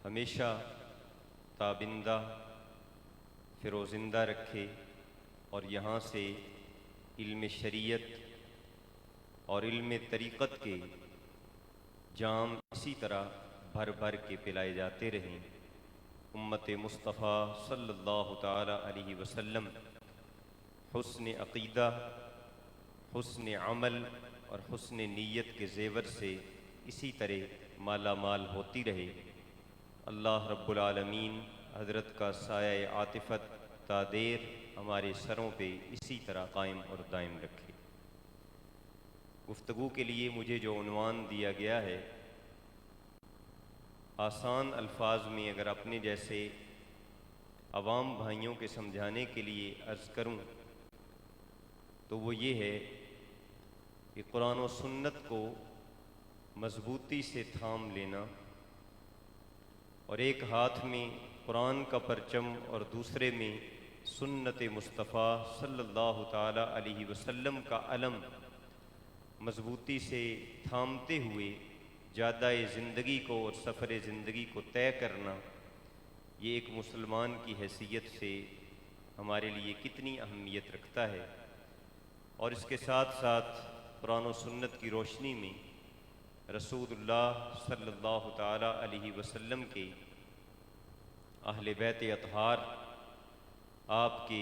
ہمیشہ تابندہ فروزندہ رکھے اور یہاں سے علم شریعت اور علم طریقت کے جام اسی طرح بھر بھر کے پلائے جاتے رہیں۔ امت مصطفیٰ صلی اللہ تعالی علیہ وسلم حسن عقیدہ، حسن عمل اور حسن نیت کے زیور سے اسی طرح مالا مال ہوتی رہے۔ اللہ رب العالمین حضرت کا سایہ عاطفت تا دیر ہمارے سروں پہ اسی طرح قائم اور دائم رکھے۔ گفتگو کے لیے مجھے جو عنوان دیا گیا ہے، آسان الفاظ میں اگر اپنے جیسے عوام بھائیوں کے سمجھانے کے لیے عرض کروں تو وہ یہ ہے کہ قرآن و سنت کو مضبوطی سے تھام لینا اور ایک ہاتھ میں قرآن کا پرچم اور دوسرے میں سنت مصطفیٰ صلی اللہ تعالی علیہ وسلم کا علم مضبوطی سے تھامتے ہوئے جادہ زندگی کو اور سفر زندگی کو طے کرنا، یہ ایک مسلمان کی حیثیت سے ہمارے لیے کتنی اہمیت رکھتا ہے۔ اور اس کے ساتھ ساتھ قرآن و سنت کی روشنی میں رسول اللہ صلی اللہ تعالی علیہ وسلم کے اہل بیت اطہار، آپ کے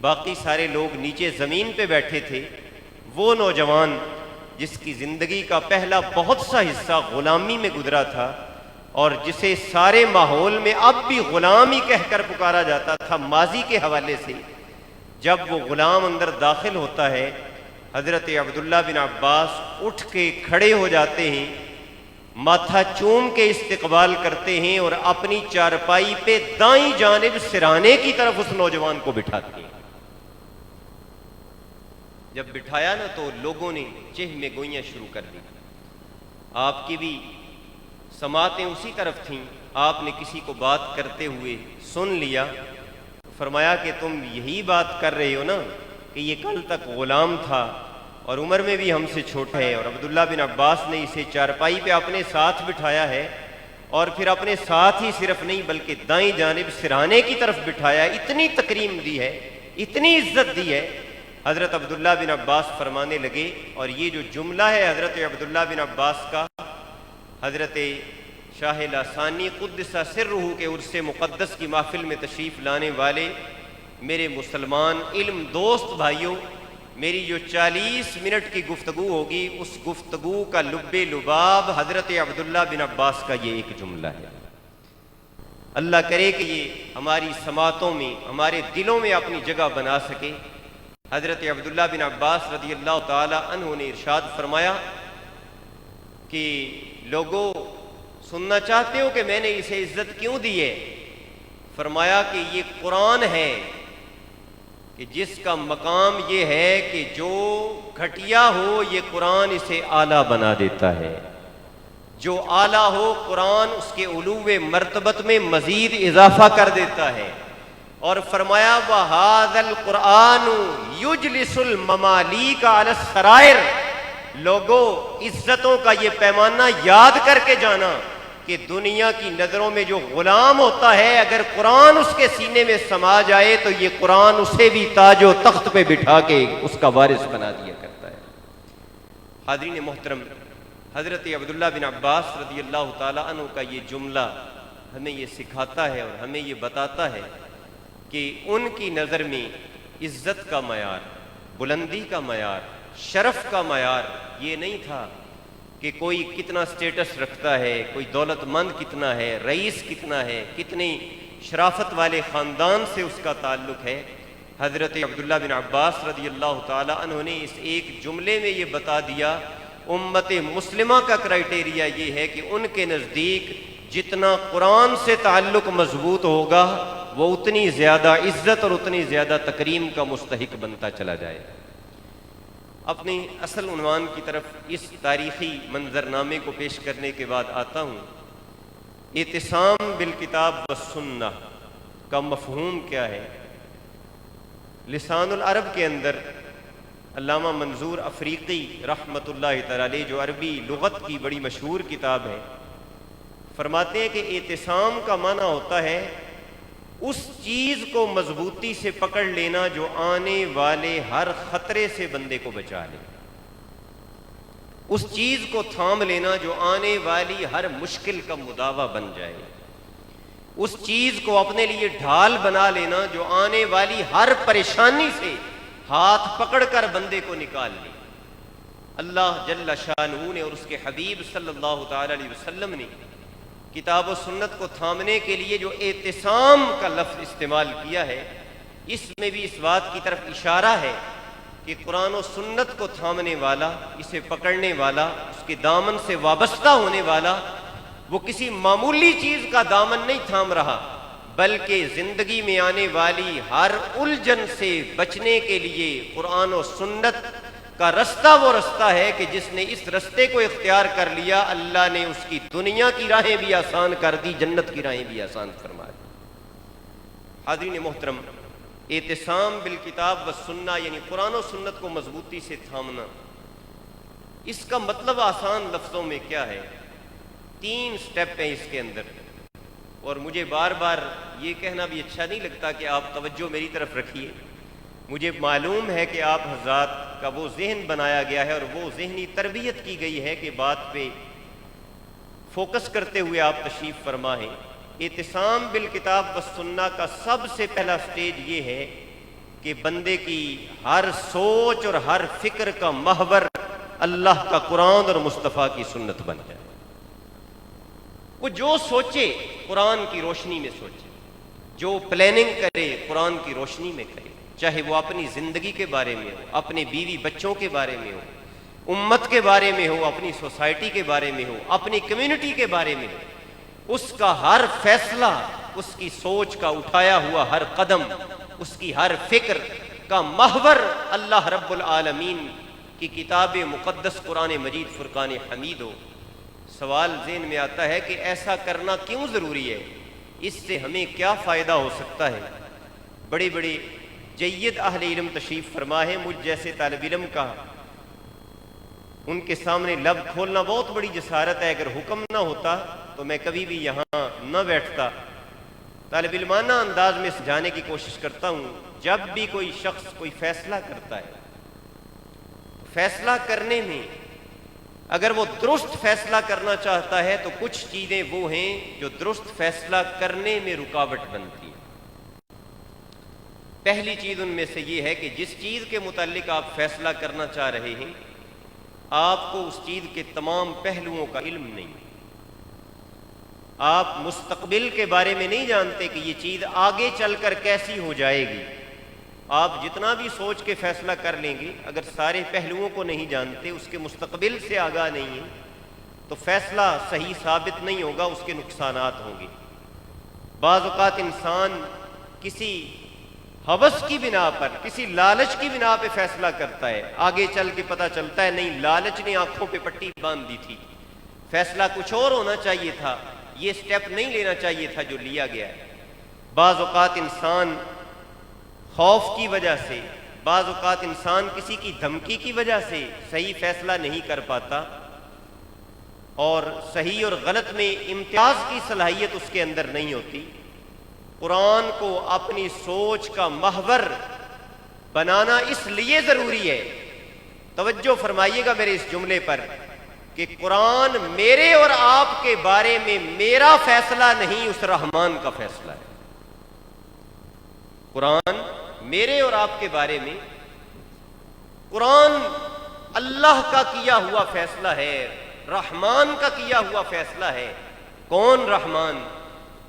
باقی سارے لوگ نیچے زمین پہ بیٹھے تھے، وہ نوجوان جس کی زندگی کا پہلا بہت سا حصہ غلامی میں گزرا تھا اور جسے سارے ماحول میں اب بھی غلام ہی کہہ کر پکارا جاتا تھا ماضی کے حوالے سے، جب وہ غلام اندر داخل ہوتا ہے، حضرت عبداللہ بن عباس اٹھ کے کھڑے ہو جاتے ہیں، ماتھا چوم کے استقبال کرتے ہیں اور اپنی چارپائی پہ دائیں جانب سرانے کی طرف اس نوجوان کو بٹھاتے ہیں۔ جب بٹھایا نا تو لوگوں نے چہ میں گوئیاں شروع کر دی، آپ کی بھی سماعتیں اسی طرف تھیں، آپ نے کسی کو بات کرتے ہوئے سن لیا، فرمایا کہ تم یہی بات کر رہے ہو نا کہ یہ کل تک غلام تھا اور عمر میں بھی ہم سے چھوٹا ہے، اور عبداللہ بن عباس نے اسے چارپائی پہ اپنے ساتھ بٹھایا ہے اور پھر اپنے ساتھ ہی صرف نہیں بلکہ دائیں جانب سرانے کی طرف بٹھایا، اتنی تکریم دی ہے، اتنی عزت دی ہے۔ حضرت عبداللہ بن عباس فرمانے لگے، اور یہ جو جملہ ہے حضرت عبداللہ بن عباس کا، حضرت شاہ لاسانی قدس سرہ کے عرس مقدس کی محفل میں تشریف لانے والے میرے مسلمان علم دوست بھائیوں، میری جو 40 منٹ کی گفتگو ہوگی اس گفتگو کا لب لباب حضرت عبداللہ بن عباس کا یہ ایک جملہ ہے۔ اللہ کرے کہ یہ ہماری سماعتوں میں، ہمارے دلوں میں اپنی جگہ بنا سکے۔ حضرت عبداللہ بن عباس رضی اللہ تعالی عنہ نے ارشاد فرمایا کہ لوگوں سننا چاہتے ہو کہ میں نے اسے عزت کیوں دی ہے؟ فرمایا کہ یہ قرآن ہے کہ جس کا مقام یہ ہے کہ جو گھٹیا ہو یہ قرآن اسے اعلیٰ بنا دیتا ہے، جو اعلیٰ ہو قرآن اس کے علو مرتبت میں مزید اضافہ کر دیتا ہے۔ اور فرمایا وَهَذَا الْقُرْآنُ يُجْلِسُ الْمَمَالِيكَ عَلَى السَّرَائِرِ، لوگوں عزتوں کا یہ پیمانہ یاد کر کے جانا کہ دنیا کی نظروں میں جو غلام ہوتا ہے اگر قرآن اس کے سینے میں سما جائے تو یہ قرآن اسے بھی تاج و تخت پہ بٹھا کے اس کا وارث بنا دیا کرتا ہے۔ حاضرین محترم، حضرت عبداللہ بن عباس رضی اللہ تعالی عنہ کا یہ جملہ ہمیں یہ سکھاتا ہے اور ہمیں یہ بتاتا ہے کہ ان کی نظر میں عزت کا معیار، بلندی کا معیار، شرف کا معیار یہ نہیں تھا کہ کوئی کتنا سٹیٹس رکھتا ہے، کوئی دولت مند کتنا ہے، رئیس کتنا ہے، کتنی شرافت والے خاندان سے اس کا تعلق ہے۔ حضرت عبداللہ بن عباس رضی اللہ تعالی عنہ نے اس ایک جملے میں یہ بتا دیا، امت مسلمہ کا کرائٹیریا یہ ہے کہ ان کے نزدیک جتنا قرآن سے تعلق مضبوط ہوگا وہ اتنی زیادہ عزت اور اتنی زیادہ تکریم کا مستحق بنتا چلا جائے۔ اپنی اصل عنوان کی طرف اس تاریخی منظرنامے کو پیش کرنے کے بعد آتا ہوں۔ اعتصام بالکتاب والسنہ کا مفہوم کیا ہے؟ لسان العرب کے اندر علامہ منظور افریقی رحمۃ اللہ تعالی علیہ جو عربی لغت کی بڑی مشہور کتاب ہے، فرماتے ہیں کہ اعتصام کا معنی ہوتا ہے اس چیز کو مضبوطی سے پکڑ لینا جو آنے والے ہر خطرے سے بندے کو بچا لے، اس چیز کو تھام لینا جو آنے والی ہر مشکل کا مداوع بن جائے، اس چیز کو اپنے لیے ڈھال بنا لینا جو آنے والی ہر پریشانی سے ہاتھ پکڑ کر بندے کو نکال لے۔ اللہ جل شانہ نے اور اس کے حبیب صلی اللہ تعالی علیہ وسلم نے کتاب و سنت کو تھامنے کے لیے جو اعتصام کا لفظ استعمال کیا ہے، اس میں بھی اس بات کی طرف اشارہ ہے کہ قرآن و سنت کو تھامنے والا، اسے پکڑنے والا، اس کے دامن سے وابستہ ہونے والا، وہ کسی معمولی چیز کا دامن نہیں تھام رہا بلکہ زندگی میں آنے والی ہر الجھن سے بچنے کے لیے قرآن و سنت کا رستہ وہ رستہ ہے کہ جس نے اس رستے کو اختیار کر لیا اللہ نے اس کی دنیا کی راہیں بھی آسان کر دی، جنت کی راہیں بھی آسان فرما دی۔ حاضرین محترم، اعتصام بالکتاب والسنہ یعنی قرآن و سنت کو مضبوطی سے تھامنا، اس کا مطلب آسان لفظوں میں کیا ہے؟ 3 سٹیپ ہیں اس کے اندر، اور مجھے بار بار یہ کہنا بھی اچھا نہیں لگتا کہ آپ توجہ میری طرف رکھیے۔ مجھے معلوم ہے کہ آپ حضرات کا وہ ذہن بنایا گیا ہے اور وہ ذہنی تربیت کی گئی ہے کہ بات پہ فوکس کرتے ہوئے آپ تشریف فرما ہیں۔ اعتصام بالکتاب والسنہ کا سب سے پہلا سٹیج یہ ہے کہ بندے کی ہر سوچ اور ہر فکر کا محور اللہ کا قرآن اور مصطفیٰ کی سنت بن جائے. وہ جو سوچے قرآن کی روشنی میں سوچے، جو پلاننگ کرے قرآن کی روشنی میں کرے، چاہے وہ اپنی زندگی کے بارے میں ہو، اپنے بیوی بچوں کے بارے میں ہو، امت کے بارے میں ہو، اپنی سوسائٹی کے بارے میں ہو، اپنی کمیونٹی کے بارے میں ہو. اس کا ہر فیصلہ، اس کی سوچ کا اٹھایا ہوا ہر قدم، اس کی ہر فکر کا محور اللہ رب العالمین کی کتاب مقدس قرآن مجید فرقان حمید ہو. سوال ذہن میں آتا ہے کہ ایسا کرنا کیوں ضروری ہے؟ اس سے ہمیں کیا فائدہ ہو سکتا ہے؟ بڑے بڑے جید اہل علم تشریف فرما ہے. مجھ جیسے طالب علم کا ان کے سامنے لب کھولنا بہت بڑی جسارت ہے. اگر حکم نہ ہوتا تو میں کبھی بھی یہاں نہ بیٹھتا. طالب علمانہ انداز میں سمجھانے کی کوشش کرتا ہوں. جب بھی کوئی شخص کوئی فیصلہ کرتا ہے، فیصلہ کرنے میں اگر وہ درست فیصلہ کرنا چاہتا ہے تو کچھ چیزیں وہ ہیں جو درست فیصلہ کرنے میں رکاوٹ بنتی ہیں. پہلی چیز ان میں سے یہ ہے کہ جس چیز کے متعلق آپ فیصلہ کرنا چاہ رہے ہیں، آپ کو اس چیز کے تمام پہلوؤں کا علم نہیں. آپ مستقبل کے بارے میں نہیں جانتے کہ یہ چیز آگے چل کر کیسی ہو جائے گی. آپ جتنا بھی سوچ کے فیصلہ کر لیں گے، اگر سارے پہلوؤں کو نہیں جانتے، اس کے مستقبل سے آگاہ نہیں ہیں، تو فیصلہ صحیح ثابت نہیں ہوگا، اس کے نقصانات ہوں گے. بعض اوقات انسان کسی ہوس کی بنا پر، کسی لالچ کی بنا پہ فیصلہ کرتا ہے. آگے چل کے پتہ چلتا ہے نہیں، لالچ نے آنکھوں پہ پٹی باندھ دی تھی، فیصلہ کچھ اور ہونا چاہیے تھا، یہ سٹیپ نہیں لینا چاہیے تھا جو لیا گیا ہے. بعض اوقات انسان خوف کی وجہ سے، بعض اوقات انسان کسی کی دھمکی کی وجہ سے صحیح فیصلہ نہیں کر پاتا، اور صحیح اور غلط میں امتیاز کی صلاحیت اس کے اندر نہیں ہوتی. قرآن کو اپنی سوچ کا محور بنانا اس لیے ضروری ہے، توجہ فرمائیے گا میرے اس جملے پر، کہ قرآن میرے اور آپ کے بارے میں میرا فیصلہ نہیں، اس رحمان کا فیصلہ ہے. قرآن میرے اور آپ کے بارے میں، قرآن اللہ کا کیا ہوا فیصلہ ہے، رحمان کا کیا ہوا فیصلہ ہے. کون رحمان؟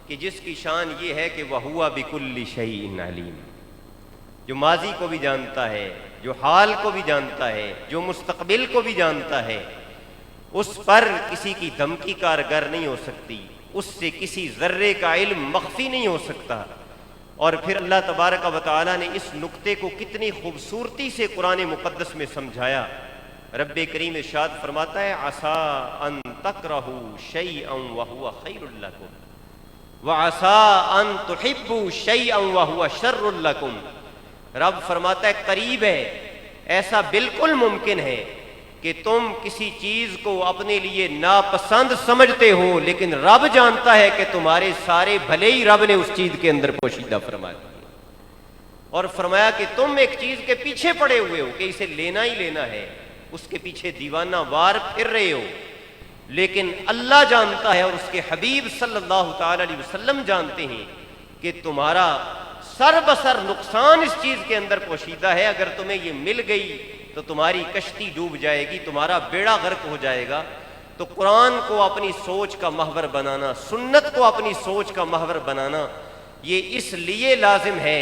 کہ جس کی شان یہ ہے کہ وَهُوَ بِكُلِّ شَيْءٍ عَلِيمٌ، جو ماضی کو بھی جانتا ہے، جو حال کو بھی جانتا ہے، جو مستقبل کو بھی جانتا ہے. اس پر کسی کی دھمکی کارگر نہیں ہو سکتی، اس سے کسی ذرے کا علم مخفی نہیں ہو سکتا. اور پھر اللہ تبارک و تعالیٰ نے اس نقطے کو کتنی خوبصورتی سے قرآن مقدس میں سمجھایا. رب کریم ارشاد فرماتا ہے عَسَىٰ أَن تَكْرَهُوا شَيْئًا وَهُوَ خَيْرٌ لَكُمْ وَعَسَىٰ أَن تُحِبُّوا شَيْئًا وَهُوَ شَرٌّ لَكُمْ. رب فرماتا ہے قریب ہے، ایسا بالکل ممکن ہے کہ تم کسی چیز کو اپنے لیے ناپسند سمجھتے ہو، لیکن رب جانتا ہے کہ تمہارے سارے بھلے ہی رب نے اس چیز کے اندر پوشیدہ فرما دیا. اور فرمایا کہ تم ایک چیز کے پیچھے پڑے ہوئے ہو کہ اسے لینا ہی لینا ہے، اس کے پیچھے دیوانہ وار پھر رہے ہو، لیکن اللہ جانتا ہے اور اس کے حبیب صلی اللہ تعالی علیہ وسلم جانتے ہیں کہ تمہارا سر بسر نقصان اس چیز کے اندر پوشیدہ ہے. اگر تمہیں یہ مل گئی تو تمہاری کشتی ڈوب جائے گی، تمہارا بیڑا غرق ہو جائے گا. تو قرآن کو اپنی سوچ کا محور بنانا، سنت کو اپنی سوچ کا محور بنانا، یہ اس لیے لازم ہے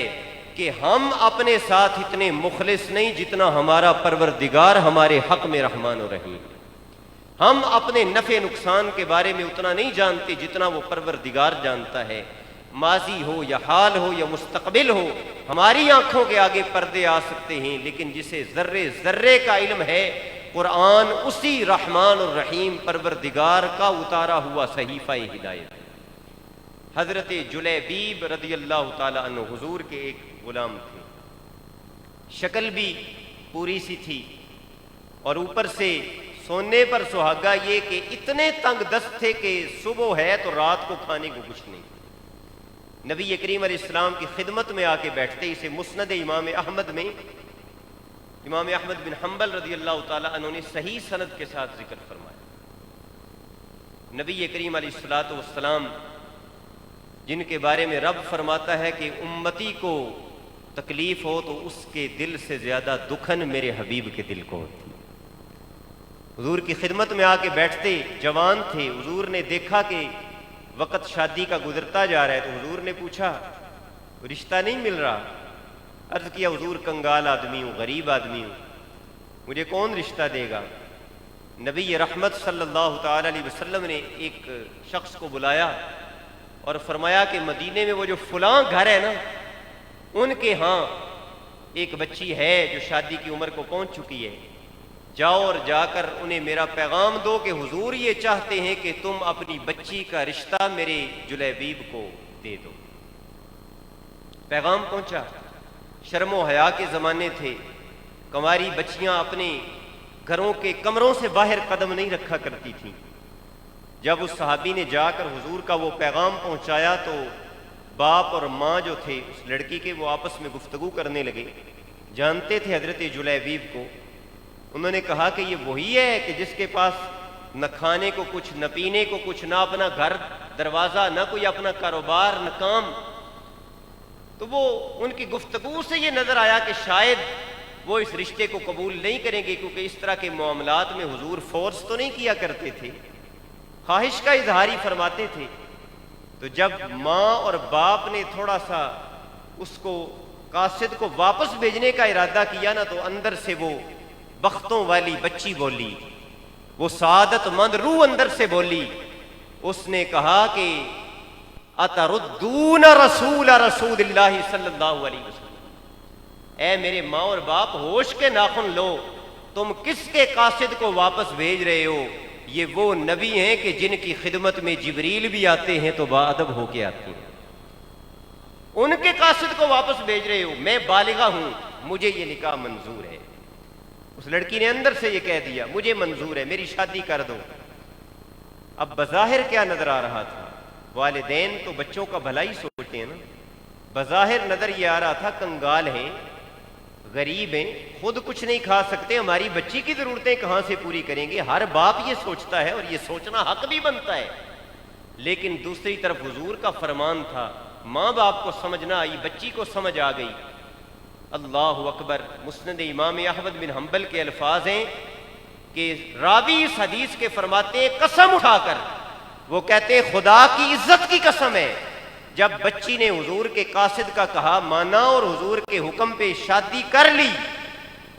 کہ ہم اپنے ساتھ اتنے مخلص نہیں جتنا ہمارا پروردگار ہمارے حق میں رحمان و رحیم. ہم اپنے نفع نقصان کے بارے میں اتنا نہیں جانتے جتنا وہ پروردگار جانتا ہے. ماضی ہو یا حال ہو یا مستقبل ہو، ہماری آنکھوں کے آگے پردے آ سکتے ہیں، لیکن جسے ذرے ذرے کا علم ہے، قرآن اسی رحمان الرحیم پروردگار کا اتارا ہوا صحیفہ ہدایت ہے. حضرت جلیبیب رضی اللہ تعالی عنہ حضور کے ایک غلام تھے، شکل بھی پوری سی تھی، اور اوپر سے سونے پر سہاگا یہ کہ اتنے تنگ دست تھے کہ صبح ہے تو رات کو کھانے کو کچھ نہیں. نبی کریم علیہ السلام کی خدمت میں آ کے بیٹھتے. اسے مسند امام احمد میں امام احمد بن حنبل رضی اللہ تعالی عنہ نے صحیح سند کے ساتھ ذکر فرمایا. نبی کریم علیہ الصلوۃ والسلام جن کے بارے میں رب فرماتا ہے کہ امتی کو تکلیف ہو تو اس کے دل سے زیادہ دکھن میرے حبیب کے دل کو ہوتی. حضور کی خدمت میں آ کے بیٹھتے، جوان تھے. حضور نے دیکھا کہ وقت شادی کا گزرتا جا رہا ہے تو حضور نے پوچھا رشتہ نہیں مل رہا. عرض کیا حضور کنگال آدمی ہوں، غریب آدمی ہوں، مجھے کون رشتہ دے گا؟ نبی رحمت صلی اللہ تعالی علیہ وسلم نے ایک شخص کو بلایا اور فرمایا کہ مدینے میں وہ جو فلاں گھر ہے نا، ان کے ہاں ایک بچی ہے جو شادی کی عمر کو پہنچ چکی ہے، جاؤ اور جا کر انہیں میرا پیغام دو کہ حضور یہ چاہتے ہیں کہ تم اپنی بچی کا رشتہ میرے جلیبیب کو دے دو. پیغام پہنچا. شرم و حیا کے زمانے تھے، کنواری بچیاں اپنے گھروں کے کمروں سے باہر قدم نہیں رکھا کرتی تھیں. جب اس صحابی نے جا کر حضور کا وہ پیغام پہنچایا تو باپ اور ماں جو تھے اس لڑکی کے، وہ آپس میں گفتگو کرنے لگے. جانتے تھے حضرت جلیبیب کو. انہوں نے کہا کہ یہ وہی ہے کہ جس کے پاس نہ کھانے کو کچھ، نہ پینے کو کچھ، نہ اپنا گھر دروازہ، نہ کوئی اپنا کاروبار، نہ کام. تو وہ ان کی گفتگو سے یہ نظر آیا کہ شاید وہ اس رشتے کو قبول نہیں کریں گے، کیونکہ اس طرح کے معاملات میں حضور فورس تو نہیں کیا کرتے تھے، خواہش کا اظہار ہی فرماتے تھے. تو جب ماں اور باپ نے تھوڑا سا اس کو قاصد کو واپس بھیجنے کا ارادہ کیا نا، تو اندر سے وہ بختوں والی بچی بولی، وہ سعادت مند روح اندر سے بولی. اس نے کہا کہ اتردون رسول اللہ صلی اللہ علیہ وسلم، اے میرے ماں اور باپ، ہوش کے ناخن لو، تم کس کے قاصد کو واپس بھیج رہے ہو؟ یہ وہ نبی ہیں کہ جن کی خدمت میں جبریل بھی آتے ہیں تو باادب ہو کے آتے ہیں. ان کے قاصد کو واپس بھیج رہے ہو. میں بالغہ ہوں، مجھے یہ نکاح منظور ہے. اس لڑکی نے اندر سے یہ کہہ دیا مجھے منظور ہے، میری شادی کر دو. اب بظاہر کیا نظر آ رہا تھا؟ والدین تو بچوں کا بھلا ہی سوچتے ہیں نا. بظاہر نظر یہ آ رہا تھا کنگال ہیں، غریب ہیں، خود کچھ نہیں کھا سکتے، ہماری بچی کی ضرورتیں کہاں سے پوری کریں گے. ہر باپ یہ سوچتا ہے اور یہ سوچنا حق بھی بنتا ہے. لیکن دوسری طرف حضور کا فرمان تھا، ماں باپ کو سمجھ نہ آئی، بچی کو سمجھ آ گئی. اللہ اکبر. مسند امام احمد بن حنبل کے الفاظ ہیں کہ راوی اس حدیث کے فرماتے ہیں قسم اٹھا کر، وہ کہتے ہیں خدا کی عزت کی قسم ہے، جب بچی نے حضور کے قاصد کا کہا مانا اور حضور کے حکم پہ شادی کر لی،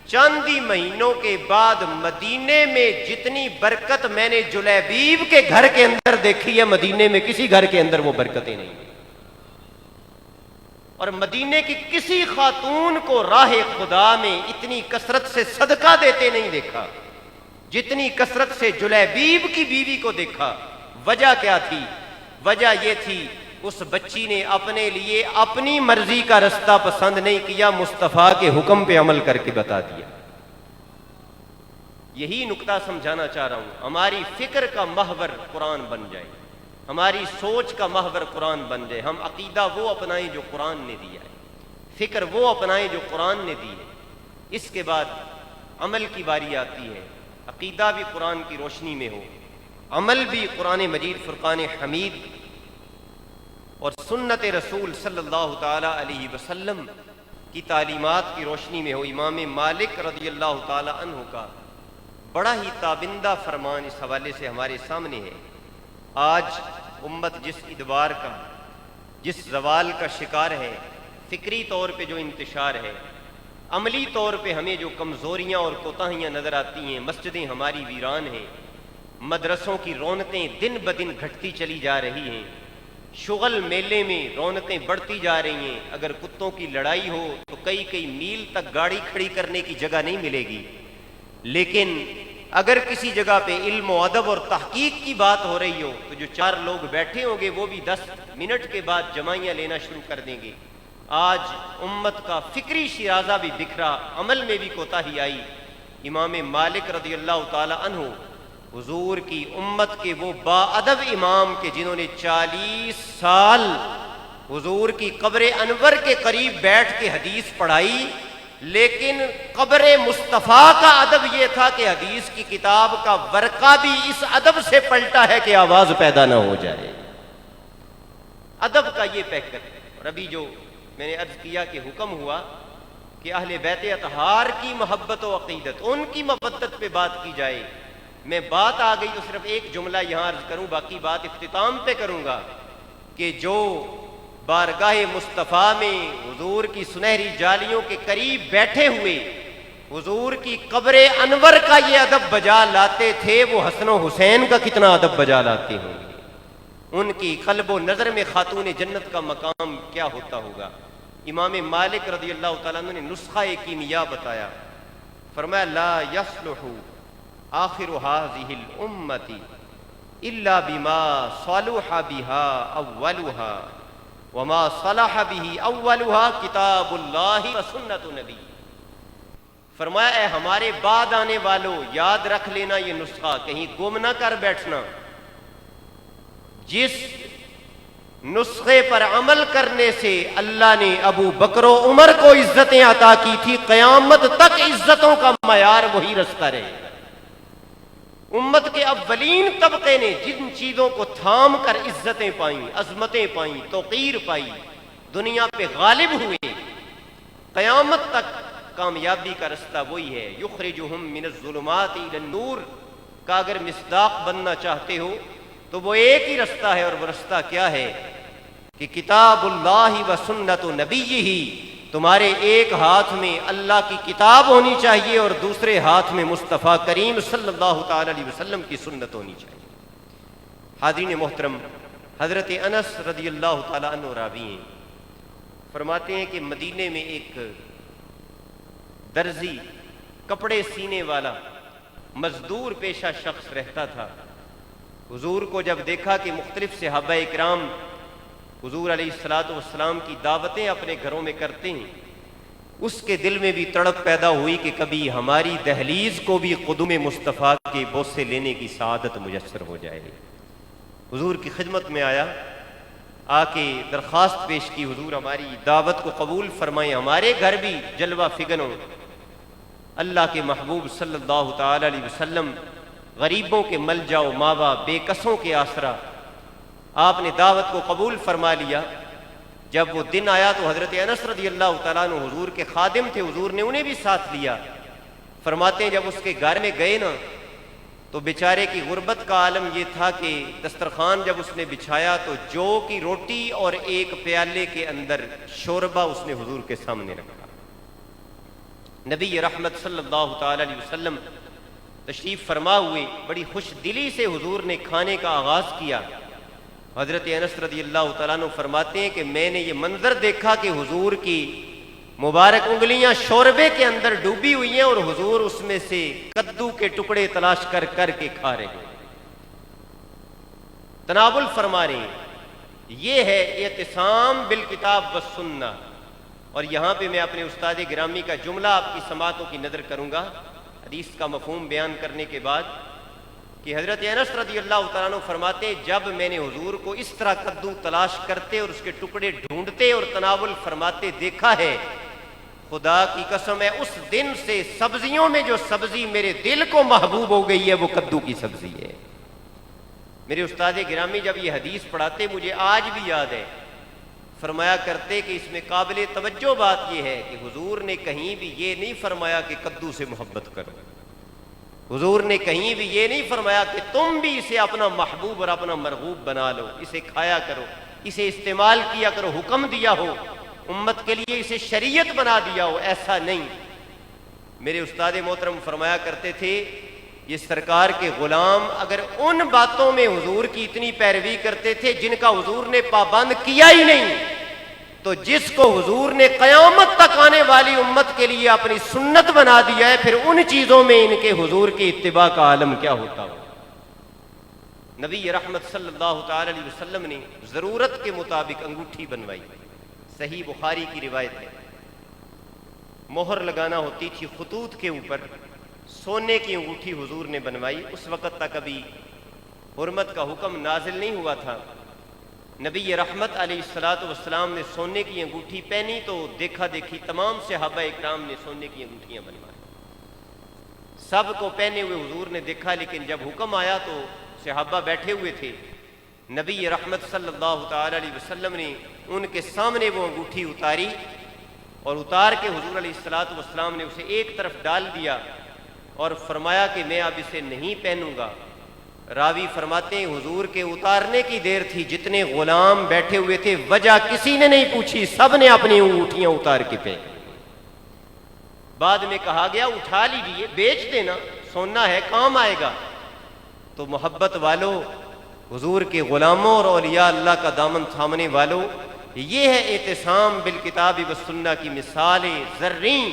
چند ہی مہینوں کے بعد مدینے میں جتنی برکت میں نے جلیبیب کے گھر کے اندر دیکھی ہے، مدینے میں کسی گھر کے اندر وہ برکتیں نہیں ہیں. اور مدینے کی کسی خاتون کو راہ خدا میں اتنی کثرت سے صدقہ دیتے نہیں دیکھا جتنی کثرت سے جلیبیب کی بیوی کو دیکھا. وجہ کیا تھی؟ وجہ یہ تھی اس بچی نے اپنے لیے اپنی مرضی کا رستہ پسند نہیں کیا، مصطفیٰ کے حکم پہ عمل کر کے بتا دیا. یہی نقطہ سمجھانا چاہ رہا ہوں. ہماری فکر کا محور قرآن بن جائے، ہماری سوچ کا محور قرآن بن جائے. ہم عقیدہ وہ اپنائیں جو قرآن نے دیا ہے، فکر وہ اپنائیں جو قرآن نے دی ہے. اس کے بعد عمل کی باری آتی ہے. عقیدہ بھی قرآن کی روشنی میں ہو، عمل بھی قرآن مجید فرقان حمید اور سنت رسول صلی اللہ تعالی علیہ وسلم کی تعلیمات کی روشنی میں ہو. امام مالک رضی اللہ تعالی عنہ کا بڑا ہی تابندہ فرمان اس حوالے سے ہمارے سامنے ہے. آج امت جس ادوار کا، جس زوال کا شکار ہے، فکری طور پہ جو انتشار ہے، عملی طور پہ ہمیں جو کمزوریاں اور کوتاہیاں نظر آتی ہیں، مسجدیں ہماری ویران ہیں، مدرسوں کی رونقیں دن بدن گھٹتی چلی جا رہی ہیں، شغل میلے میں رونقیں بڑھتی جا رہی ہیں. اگر کتوں کی لڑائی ہو تو کئی میل تک گاڑی کھڑی کرنے کی جگہ نہیں ملے گی. لیکن اگر کسی جگہ پہ علم و ادب اور تحقیق کی بات ہو رہی ہو تو جو 4 لوگ بیٹھے ہوں گے وہ بھی 10 منٹ کے بعد جمائیاں لینا شروع کر دیں گے. آج امت کا فکری شیرازہ بھی بکھرا، عمل میں بھی کوتاہی آئی. امام مالک رضی اللہ تعالی عنہ حضور کی امت کے وہ با ادب امام کے جنہوں نے 40 سال حضور کی قبر انور کے قریب بیٹھ کے حدیث پڑھائی، لیکن قبر مصطفیٰ کا ادب یہ تھا کہ حدیث کی کتاب کا ورقہ بھی اس ادب سے پلٹا ہے کہ آواز پیدا نہ ہو جائے. ادب کا یہ پیکر. اور ابھی جو میں نے عرض کیا کہ حکم ہوا کہ اہل بیت اطہار کی محبت و عقیدت، ان کی مودت پہ بات کی جائے. میں بات آ گئی تو صرف ایک جملہ یہاں عرض کروں، باقی بات اختتام پہ کروں گا کہ جو بارگاہ مصطفیٰ میں حضور کی سنہری جالیوں کے قریب بیٹھے ہوئے حضور کی قبر انور کا یہ ادب بجا لاتے تھے، وہ حسن و حسین کا کتنا ادب بجا لاتے ہوں گے. ان کی قلب و نظر میں خاتون جنت کا مقام کیا ہوتا ہوگا. امام مالک رضی اللہ تعالیٰ عنہ نے نسخہ کیمیا بتایا، فرمایا لا یصلح آخر هذه الامة الا بما صلح بها اولها وما صلح به اولها کتاب اللہ و سنت نبی. فرمایا اے ہمارے بعد آنے والوں، یاد رکھ لینا یہ نسخہ، کہیں گم نہ کر بیٹھنا. جس نسخے پر عمل کرنے سے اللہ نے ابو بکر و عمر کو عزتیں عطا کی تھی، قیامت تک عزتوں کا معیار وہی رستہ رہے. امت کے اولین طبقے نے جن چیزوں کو تھام کر عزتیں پائیں، عظمتیں پائیں، توقیر پائی، دنیا پہ غالب ہوئے، قیامت تک کامیابی کا رستہ وہی ہے. یخرجہم من الظلمات الی النور کا اگر مصداق بننا چاہتے ہو تو وہ ایک ہی رستہ ہے، اور وہ رستہ کیا ہے کہ کتاب اللہ و سنت نبیہ. تمہارے ایک ہاتھ میں اللہ کی کتاب ہونی چاہیے اور دوسرے ہاتھ میں مصطفیٰ کریم صلی اللہ تعالی علیہ وسلم کی سنت ہونی چاہیے. حاضرین محترم، حضرت انس رضی اللہ تعالی عنہ راوی ہیں، فرماتے ہیں کہ مدینے میں ایک درزی، کپڑے سینے والا، مزدور پیشہ شخص رہتا تھا. حضور کو جب دیکھا کہ مختلف صحابہ اکرام حضور علیہ الصلوۃ والسلام کی دعوتیں اپنے گھروں میں کرتے ہیں، اس کے دل میں بھی تڑپ پیدا ہوئی کہ کبھی ہماری دہلیز کو بھی قدوم مصطفیٰ کے بوسے لینے کی سعادت میسر ہو جائے. حضور کی خدمت میں آیا، آ کے درخواست پیش کی، حضور ہماری دعوت کو قبول فرمائیں، ہمارے گھر بھی جلوہ فگن ہو. اللہ کے محبوب صلی اللہ تعالی علیہ وسلم غریبوں کے ملجا و ماوا، بے کسوں کے آسرا، آپ نے دعوت کو قبول فرما لیا. جب وہ دن آیا تو حضرت انس رضی اللہ تعالیٰ عنہ حضور کے خادم تھے، حضور نے انہیں بھی ساتھ لیا. فرماتے ہیں جب اس کے گھر میں گئے نا تو بیچارے کی غربت کا عالم یہ تھا کہ دسترخوان جب اس نے بچھایا تو جو کی روٹی اور ایک پیالے کے اندر شوربہ اس نے حضور کے سامنے رکھا. نبی رحمت صلی اللہ تعالی علیہ وسلم تشریف فرما ہوئے، بڑی خوش دلی سے حضور نے کھانے کا آغاز کیا. حضرت انس رضی اللہ تعالیٰ عنہ فرماتے ہیں کہ میں نے یہ منظر دیکھا کہ حضور کی مبارک انگلیاں شوربے کے اندر ڈوبی ہوئی ہیں اور حضور اس میں سے کدو کے ٹکڑے تلاش کر کر کے کھا رہے ہیں، تناول فرما رہے ہیں. یہ ہے اعتصام بالکتاب والسنہ. اور یہاں پہ میں اپنے استاد گرامی کا جملہ آپ کی سماعتوں کی نظر کروں گا حدیث کا مفہوم بیان کرنے کے بعد، کہ حضرت انس رضی اللہ تعالیٰ عنہ فرماتے جب میں نے حضور کو اس طرح کدو تلاش کرتے اور اس کے ٹکڑے ڈھونڈتے اور تناول فرماتے دیکھا ہے، خدا کی قسم ہے اس دن سے سبزیوں میں جو سبزی میرے دل کو محبوب ہو گئی ہے وہ کدو کی سبزی ہے. میرے استاد گرامی جب یہ حدیث پڑھاتے مجھے آج بھی یاد ہے، فرمایا کرتے کہ اس میں قابل توجہ بات یہ ہے کہ حضور نے کہیں بھی یہ نہیں فرمایا کہ کدو سے محبت کرو. حضور نے کہیں بھی یہ نہیں فرمایا کہ تم بھی اسے اپنا محبوب اور اپنا مرغوب بنا لو، اسے کھایا کرو، اسے استعمال کیا کرو. حکم دیا ہو امت کے لیے، اسے شریعت بنا دیا ہو، ایسا نہیں. میرے استاد محترم فرمایا کرتے تھے یہ سرکار کے غلام اگر ان باتوں میں حضور کی اتنی پیروی کرتے تھے جن کا حضور نے پابند کیا ہی نہیں، تو جس کو حضور نے قیامت تک آنے والی امت کے لیے اپنی سنت بنا دیا ہے، پھر ان چیزوں میں ان کے حضور کی اتباع کا عالم کیا ہوتا ہو. نبی رحمت صلی اللہ تعالی علیہ وسلم نے ضرورت کے مطابق انگوٹھی بنوائی. صحیح بخاری کی روایت ہے، مہر لگانا ہوتی تھی خطوط کے اوپر، سونے کی انگوٹھی حضور نے بنوائی. اس وقت تک ابھی حرمت کا حکم نازل نہیں ہوا تھا. نبی رحمت علیہ الصلوۃ والسلام نے سونے کی انگوٹھی پہنی تو دیکھا دیکھی تمام صحابہ اکرام نے سونے کی انگوٹھیاں بنوائی. سب کو پہنے ہوئے حضور نے دیکھا، لیکن جب حکم آیا تو صحابہ بیٹھے ہوئے تھے. نبی رحمت صلی اللہ تعالی علیہ وسلم نے ان کے سامنے وہ انگوٹھی اتاری اور اتار کے حضور علیہ الصلوۃ والسلام نے اسے ایک طرف ڈال دیا اور فرمایا کہ میں اب اسے نہیں پہنوں گا۔ راوی فرماتے ہیں حضور کے اتارنے کی دیر تھی، جتنے غلام بیٹھے ہوئے تھے وجہ کسی نے نہیں پوچھی، سب نے اپنی انگوٹھیاں اتار کے پہنی۔ بعد میں کہا گیا اٹھا لیجیے، بیچ دینا، سونا ہے کام آئے گا۔ تو محبت والوں، حضور کے غلاموں اور اولیاء اللہ کا دامن تھامنے والوں، یہ ہے اعتصام بالکتاب والسنہ کی مثال زریں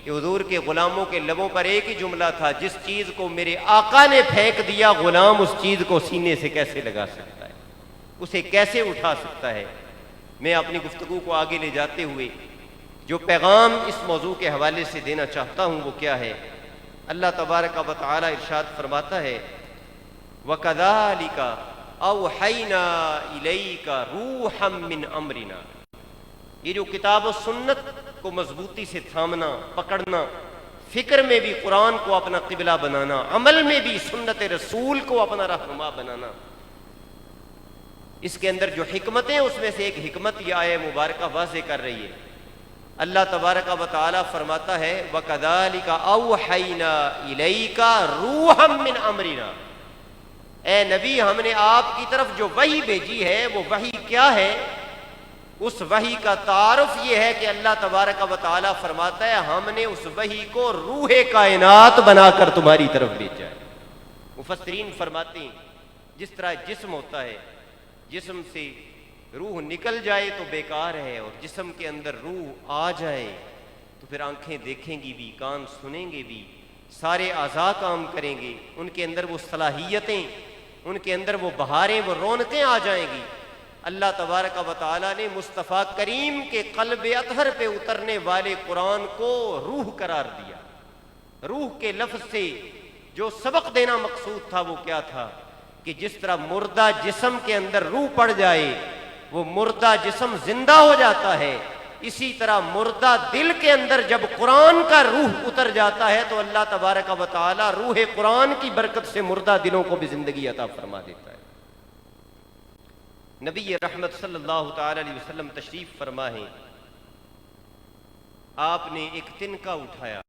کہ حضور کے غلاموں کے لبوں پر ایک ہی جملہ تھا، جس چیز کو میرے آقا نے پھینک دیا غلام اس چیز کو سینے سے کیسے لگا سکتا ہے، اسے کیسے اٹھا سکتا ہے۔ میں اپنی گفتگو کو آگے لے جاتے ہوئے جو پیغام اس موضوع کے حوالے سے دینا چاہتا ہوں وہ کیا ہے؟ اللہ تبارک و تعالی ارشاد فرماتا ہے وَكَذَلِكَ أَوْحَيْنَا إِلَيْكَ رُوحًا مِّنْ أَمْرِنَا۔ یہ جو کتاب و سنت کو مضبوطی سے تھامنا، پکڑنا، فکر میں بھی قرآن کو اپنا قبلہ بنانا، عمل میں بھی سنت رسول کو اپنا رہنما بنانا، اس کے اندر جو حکمتیں، اس میں سے ایک حکمت یہ آیہ مبارکہ واضح کر رہی ہے۔ اللہ تبارک و تعالی فرماتا ہے وَكَذَلِكَ أَوْحَيْنَا إِلَيْكَ رُوحًا مِّنْ أَمْرِنَا۔ اے نبی، ہم نے آپ کی طرف جو وحی بھیجی ہے وہ وحی کیا ہے؟ اس وحی کا تعارف یہ ہے کہ اللہ تبارک و تعالی فرماتا ہے ہم نے اس وحی کو روح کائنات بنا کر تمہاری طرف بھیجا ہے۔ مفسرین فرماتے ہیں جس طرح جسم ہوتا ہے، جسم سے روح نکل جائے تو بیکار ہے، اور جسم کے اندر روح آ جائے تو پھر آنکھیں دیکھیں گی بھی، کان سنیں گے بھی، سارے اعضاء کام کریں گے، ان کے اندر وہ صلاحیتیں، ان کے اندر وہ بہاریں، وہ رونقیں آ جائیں گی۔ اللہ تبارک و تعالی نے مصطفیٰ کریم کے قلب اطہر پہ اترنے والے قرآن کو روح قرار دیا۔ روح کے لفظ سے جو سبق دینا مقصود تھا وہ کیا تھا کہ جس طرح مردہ جسم کے اندر روح پڑ جائے وہ مردہ جسم زندہ ہو جاتا ہے، اسی طرح مردہ دل کے اندر جب قرآن کا روح اتر جاتا ہے تو اللہ تبارک و تعالی روح قرآن کی برکت سے مردہ دلوں کو بھی زندگی عطا فرما دیتا ہے۔ نبی رحمت صلی اللہ تعالی علیہ وسلم تشریف فرما ہے، آپ نے ایک تنکا اٹھایا،